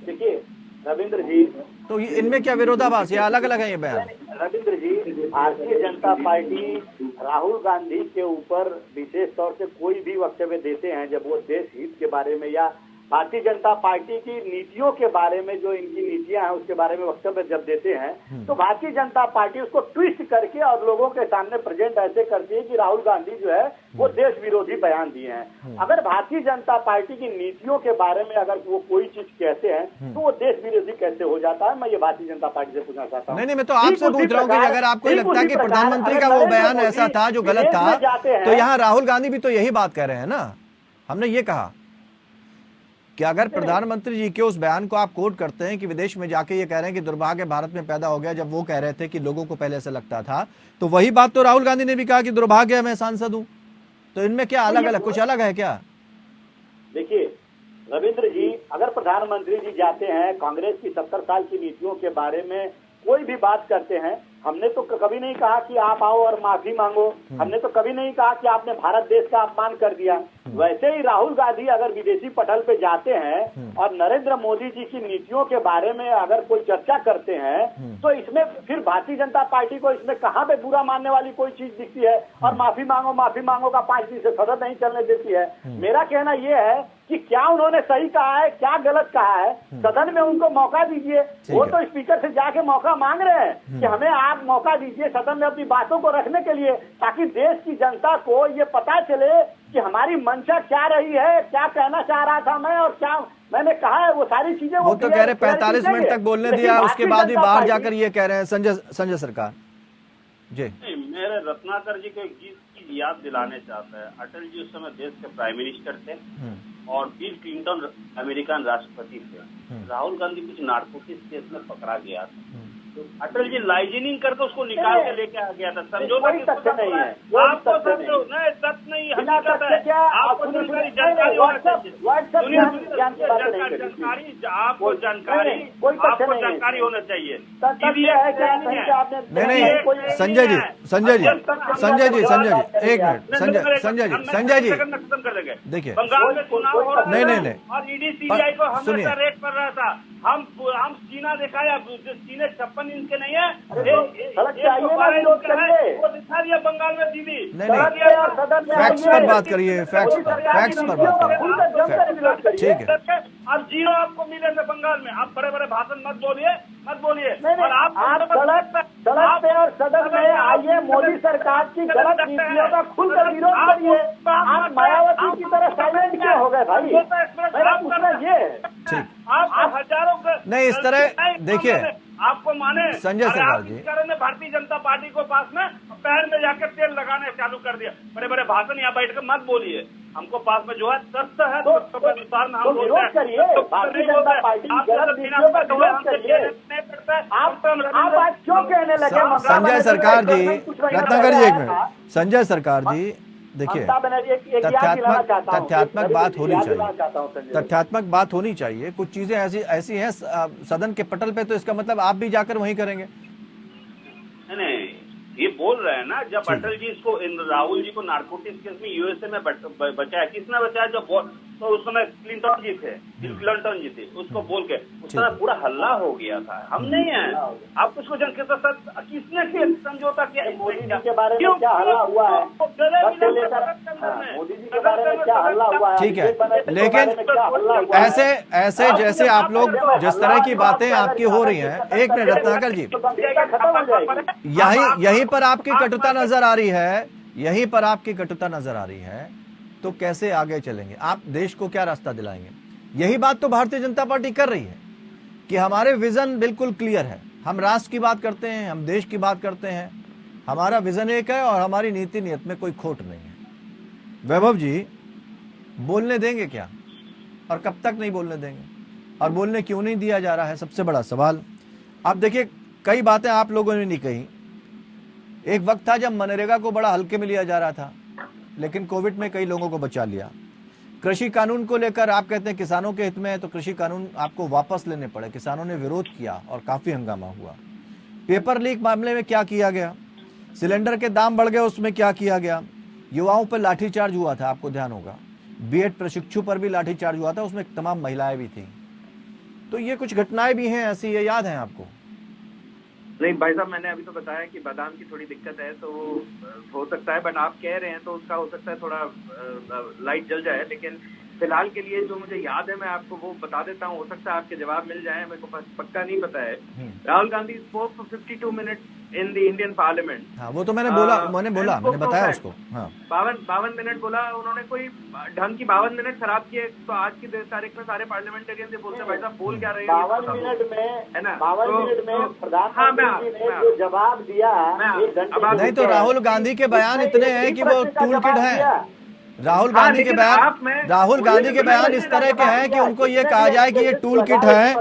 देखिए रविंद्र जी, तो इनमें क्या विरोधाभास, या अलग अलग है ये बयान? रविंद्र जी, भारतीय जनता पार्टी राहुल गांधी के ऊपर विशेष तौर से कोई भी वक्तव्य देते हैं जब वो देश हित के बारे में या भारतीय जनता पार्टी की नीतियों के बारे में, जो इनकी नीतियां हैं उसके बारे में वक्तव्य जब देते हैं तो भारतीय जनता पार्टी उसको ट्विस्ट करके और लोगों के सामने प्रेजेंट ऐसे करती है कि राहुल गांधी जो है वो देश विरोधी बयान दिए हैं। अगर भारतीय जनता पार्टी की नीतियों के बारे में अगर वो कोई चीज कहते हैं तो वो देश विरोधी कैसे हो जाता है? मैं ये भारतीय जनता पार्टी से पूछना चाहता हूँ। नहीं, मैं तो आपसे पूछ रहा हूँ कि अगर आपको लगता है कि प्रधानमंत्री का वो बयान ऐसा था जो गलत था, तो यहाँ राहुल गांधी भी तो यही बात कह रहे हैं ना। हमने ये कहा कि अगर प्रधानमंत्री जी के उस बयान को आप कोट करते हैं कि विदेश में जाके ये कह रहे हैं कि दुर्भाग्य भारत में पैदा हो गया, जब वो कह रहे थे कि लोगों को पहले से लगता था, तो वही बात तो राहुल गांधी ने भी कहा कि दुर्भाग्य है मैं सांसद हूं। तो इनमें क्या अलग अलग, कुछ अलग है क्या? देखिए रविंद्र जी, अगर प्रधानमंत्री जी जाते हैं कांग्रेस की 70 साल की नीतियों के बारे में कोई भी बात करते हैं, हमने तो कभी नहीं कहा कि आप आओ और माफी मांगो, हमने तो कभी नहीं कहा कि आपने भारत देश का अपमान कर दिया। वैसे ही राहुल गांधी अगर विदेशी पटल पे जाते हैं और नरेंद्र मोदी जी की नीतियों के बारे में अगर कोई चर्चा करते हैं तो इसमें फिर भारतीय जनता पार्टी को इसमें कहाँ पे बुरा मानने वाली कोई चीज दिखती है? और माफी मांगो का 5 दिन से सदन नहीं चलने देती है। मेरा कहना यह है कि क्या उन्होंने सही कहा है, क्या गलत कहा है, सदन में उनको मौका दीजिए। वो तो स्पीकर से जाके मौका मांग रहे हैं कि हमें आप मौका दीजिए सदन में अपनी बातों को रखने के लिए, ताकि देश की जनता को ये पता चले कि हमारी मंशा क्या रही है, क्या कहना चाह रहा था मैं और क्या मैंने कहा है, वो सारी चीजें वो तो कह रहे 45 मिनट तक बोलने दिया, उसके बाद भी बाहर जाकर ये कह रहे हैं। संजय सरकार जी, मेरे रत्नाकर जी को एक चीज की याद दिलाने चाहता है। अटल जी उस समय देश के प्राइम मिनिस्टर थे और बिल क्लिंटन अमेरिकन राष्ट्रपति थे। राहुल गांधी कुछ नार्कोटिक्स केस में पकड़ा गया था, तो अटल जी लाइजनिंग करके उसको निकाल के लेके आ गया था। समझौता सत्य नहीं है, आपको समझो नहीं, सत्य नहीं, हकीकत है। आपको जानकारी होना चाहिए, आपको जानकारी होना चाहिए। नहीं संजय जी, एक मिनट, संजय जी खत्म कर देंगे। देखिए बंगाल में चुनाव हो रहा था नहीं और ईडी सीबीआई को हमेशा रेड कर रहा था। हम सीना दिखाया, सीने 56 इंच के नहीं है, वो दिखा दिया बंगाल में दीदी। फैक्ट्स पर बात करिए, फैक्ट्स पर बात करिए, ठीक है। अब 0 आपको मिले थे बंगाल में। आप बड़े बड़े भाषण मत बोलिए। और आप सड़क पे और सदन में आइए, मोदी सरकार की गलत नीतियों का खुलकर विरोध करिए। आप मायावती की तरह साइलेंट क्या हो गए भाई? मेरा पूछना ये है, आप हजारों नहीं इस तरह देखिए, आपको माने संजय सरकार जी ने भारतीय जनता पार्टी को पास में पैर में जाकर तेल लगाने चालू कर दिया। बड़े बड़े भाषण यहाँ बैठ कर मत बोलिए। हमको पास में जो है तथ्य है, तो हम विरोध करिए। भारतीय जनता पार्टी की गलत नीतियों का विरोध करिए। आप आज क्यों कहने लगे? संजय सरकार जी, रत्नाकर जी एक मिनट, संजय सरकार जी देखिए, तथ्यात्मक बात होनी चाहिए, तथ्यात्मक बात होनी चाहिए। कुछ चीजें ऐसी हैं सदन के पटल पे, तो इसका मतलब आप भी जाकर वहीं करेंगे। नहीं, ये बोल रहे हैं ना, जब अटल जी इसको राहुल जी को नार्कोटिक्स केस में यूएसए में बचाया, किसने बचाया? जब तो उस समय क्लिंटन जी थे, बिल क्लिंटन जी थे, उसको बोल के उस समय पूरा हल्ला हो गया था। हम नहीं है, आप उसको किसने समझौता किया? मोदी जी के बारे में क्या हल्ला हुआ है? मोदी जी के बारे में क्या हल्ला हुआ है? ठीक है, लेकिन ऐसे जैसे आप लोग जिस तरह की बातें आपकी हो रही हैं, एक मिनट रत्नाकर जी, यहीं पर आपकी कटुता नजर आ रही है, यहीं पर आपकी कटुता नजर आ रही है, तो कैसे आगे चलेंगे? आप देश को क्या रास्ता दिलाएंगे? यही बात तो भारतीय जनता पार्टी कर रही है कि हमारे विजन बिल्कुल क्लियर है, हम राष्ट्र की बात करते हैं, हम देश की बात करते हैं, हमारा विजन एक है और हमारी नीति नियत में कोई खोट नहीं है। वैभव जी, बोलने देंगे क्या और कब तक नहीं बोलने देंगे, और बोलने क्यों नहीं दिया जा रहा है, सबसे बड़ा सवाल। आप देखिए, कई बातें आप लोगों ने नहीं कही। एक वक्त था जब मनरेगा को बड़ा हल्के में लिया जा रहा था, लेकिन कोविड में कई लोगों को बचा लिया। कृषि कानून को लेकर आप कहते हैं किसानों के हित में है, तो कृषि कानून आपको वापस लेने पड़े। किसानों ने विरोध किया और काफी हंगामा हुआ। पेपर लीक मामले में क्या किया गया, सिलेंडर के दाम बढ़ गए, उसमें क्या किया गया। युवाओं पर लाठीचार्ज हुआ था, आपको ध्यान होगा। बीएड प्रशिक्षु पर भी लाठीचार्ज हुआ था, उसमें तमाम महिलाएं भी थी। तो ये कुछ घटनाएं भी हैं ऐसी, ये याद है आपको? नहीं भाई साहब, मैंने अभी तो बताया कि बादाम की थोड़ी दिक्कत है, तो हो सकता है, बट आप कह रहे हैं तो उसका हो सकता है थोड़ा लाइट जल जाए। लेकिन फिलहाल के लिए जो मुझे याद है मैं आपको वो बता देता हूँ, हो सकता है आपके जवाब मिल जाए, मेरे को पक्का नहीं पता है। Rahul Gandhi spoke for 52 minutes in the Indian parliament. हाँ, वो तो मैंने बताया उसको। हाँ, 52 मिनट बोला उन्होंने। कोई ढंग की 52 मिनट खराब किए तो आज की तारीख में सारे पार्लियामेंटेरियन से बोलते भाई साहब बोल क्या रहे हैं। 52 मिनट में है ना, 52 मिनट में प्रधानमंत्री ने जो जवाब दिया, नहीं तो राहुल गांधी के बयान इतने हैं कि वो टूल किट है। राहुल गांधी के बयान इस तरह के हैं कि उनको ये कहा जाए कि ये टूल किट है,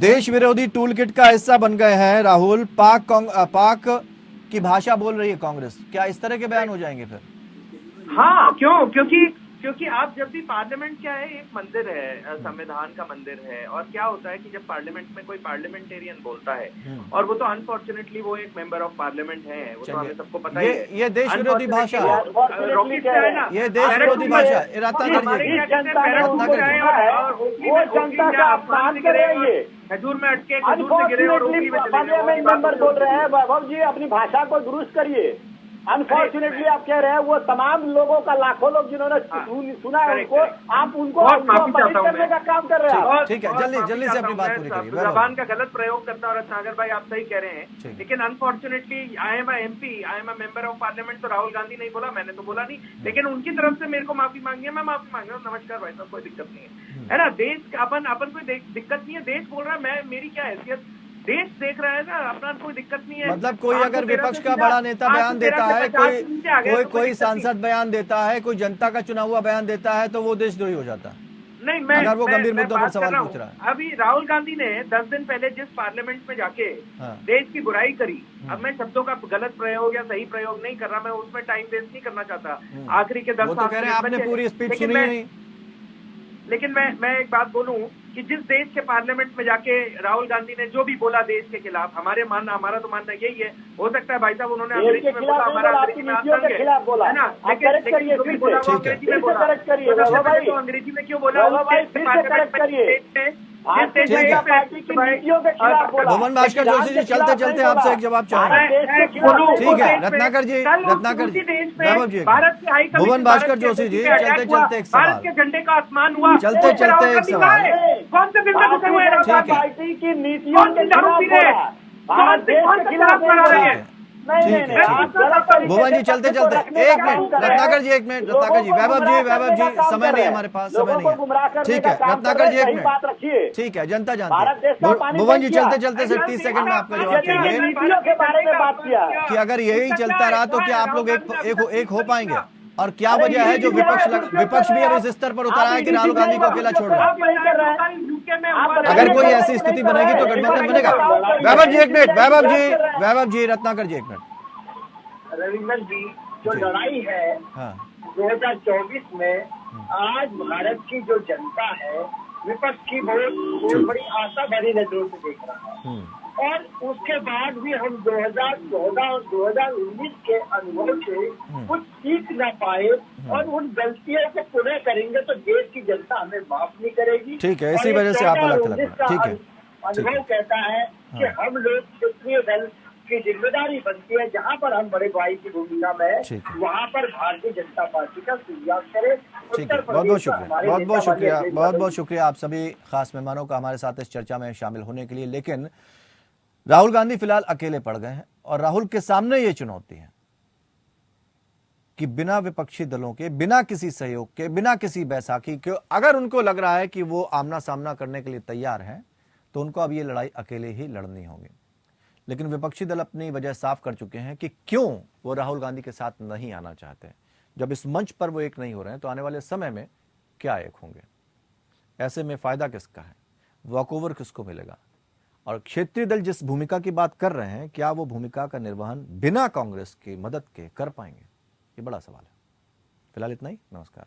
देश विरोधी टूल किट का हिस्सा बन गए हैं। राहुल पाक की भाषा बोल रही है कांग्रेस, क्या इस तरह के बयान हो जाएंगे फिर? हाँ, क्योंकि आप जब भी पार्लियामेंट क्या है, एक मंदिर है, संविधान का मंदिर है। और क्या होता है कि जब पार्लियामेंट में कोई पार्लियामेंटेरियन बोलता है, और वो तो अनफॉर्चुनेटली वो एक मेंबर ऑफ पार्लियामेंट है, वो तो हमें सबको पता ही है। ये देश विरोधी भाषा है, रॉकेट क्या है ना, ये देश विरोधी भाषा है। खजूर में अटके, खजूर से गिरे और मेंबर बोल रहे हैं। वैभव जी, अपनी भाषा को दुरुस्त करिए। अनफॉर्चुनेटली आप कह रहे हैं वो तमाम लोगों का, लाखों लोग जिन्होंने सुना है उनको, आप उनको करने का काम कर रहे हैं। ठीक है, जल्दी से अपनी बात पूरी करिए। जबान का गलत प्रयोग करता है। और रत्नाकर भाई, आप सही कह रहे हैं, लेकिन unfortunately I am MP, I am member of parliament. तो राहुल गांधी नहीं बोला, मैंने तो बोला नहीं, लेकिन उनकी तरफ से मेरे को माफी मांगी है, मैं माफी मांग रहा हूँ। नमस्कार भाई साहब, कोई दिक्कत नहीं है ना। देश अपन कोई दिक्कत नहीं है, देश बोल रहा है, मैं मेरी क्या हैसियत, देश देख रहा है ना, अपना कोई दिक्कत नहीं है। मतलब कोई अगर विपक्ष का बड़ा नेता बयान देता है, कोई सांसद बयान देता है, कोई जनता का चुना हुआ बयान देता है, तो वो देशद्रोही हो जाता है। नहीं, मैं अगर वो गंभीर मुद्दों पर बात सवाल कर रहा पूछ रहा है। हूं। अभी राहुल गांधी ने 10 दिन पहले जिस पार्लियामेंट में जाके देश की बुराई करी, अब मैं शब्दों का गलत प्रयोग या सही प्रयोग नहीं कर रहा, मैं उसमें टाइम वेस्ट नहीं करना चाहता। आखिरी के 10 वो तो कह रहे हैं आपने पूरी स्पीच सुनी नहीं। लेकिन मैं एक बात बोलूं कि जिस देश के पार्लियामेंट में जाके राहुल गांधी ने जो भी बोला देश के खिलाफ, हमारा तो मानना यही है। हो सकता है भाई साहब उन्होंने अंग्रेजी में बोला, हमारा अंग्रेजी में आतंक है ना, लेकिन जो भी बोला वो अंग्रेजी में बोला। तो अंग्रेजी में क्यों बोला? भुवन भास्कर जोशी जी, चलते चलते आपसे एक जवाब चाहेंगे। ठीक है, रत्नाकर जी, वैभव जी, भुवन भास्कर जोशी जी, चलते चलते एक सवाल, भारत के झंडे का आसमान हुआ, चलते चलते एक सवाल। कौन से बिल में हुए राहुल गांधी? पार्टी की नीतियों के खिलाफ कौन से खिलाफ बना रहे हैं? भुवन जी, चलते एक मिनट, रत्नाकर जी एक मिनट, रत्नाकर जी, वैभव जी, समय नहीं हमारे पास, समय नहीं है। ठीक है, रत्नाकर जी एक मिनट, ठीक है, जनता जानती है। भुवन जी, चलते 30 सेकंड में आपका जवाब चाहिए कि अगर यही चलता रहा तो क्या आप लोग एक हो पाएंगे, और क्या वजह है जो विपक्ष भी अब इस स्तर पर उतरा है कि राहुल गांधी को अकेला छोड़ रहा है? अगर कोई ऐसी स्थिति बनेगी तो गठबंधन बनेगा। वैभव जी एक मिनट, वैभव जी, रत्नाकर जी एक मिनट। रविंद्र जी, जो लड़ाई है 2024 में, आज भारत की जो जनता है विपक्ष की बहुत बड़ी आशा भरी नजरों से देख रहा है। और उसके बाद भी हम 2014 और 2019 के अनुभव से कुछ सीख न पाए और उन गलतियों को पुनः करेंगे तो देश की जनता हमें माफ नहीं करेगी। ठीक है, इसी वजह से आप अलग थलग। ठीक है, अनुभव कहता है कि हम लोग क्षेत्रीय दल की जिम्मेदारी बनती है, जहाँ पर हम बड़े भाई की भूमिका में, वहाँ पर भारतीय जनता पार्टी का सुझाव करें। ठीक है, बहुत बहुत शुक्रिया आप सभी खास मेहमानों का हमारे साथ इस चर्चा में शामिल होने के लिए। लेकिन राहुल गांधी फिलहाल अकेले पड़ गए हैं और राहुल के सामने ये चुनौती है कि बिना विपक्षी दलों के, बिना किसी सहयोग के, बिना किसी बैसाखी के, अगर उनको लग रहा है कि वो आमना सामना करने के लिए तैयार हैं, तो उनको अब ये लड़ाई अकेले ही लड़नी होगी। लेकिन विपक्षी दल अपनी वजह साफ कर चुके हैं कि क्यों वो राहुल गांधी के साथ नहीं आना चाहते। जब इस मंच पर वो एक नहीं हो रहे हैं तो आने वाले समय में क्या एक होंगे। ऐसे में फायदा किसका है, वॉकओवर किसको मिलेगा, और क्षेत्रीय दल जिस भूमिका की बात कर रहे हैं क्या वो भूमिका का निर्वहन बिना कांग्रेस की मदद के कर पाएंगे, ये बड़ा सवाल है। फिलहाल इतना ही, नमस्कार।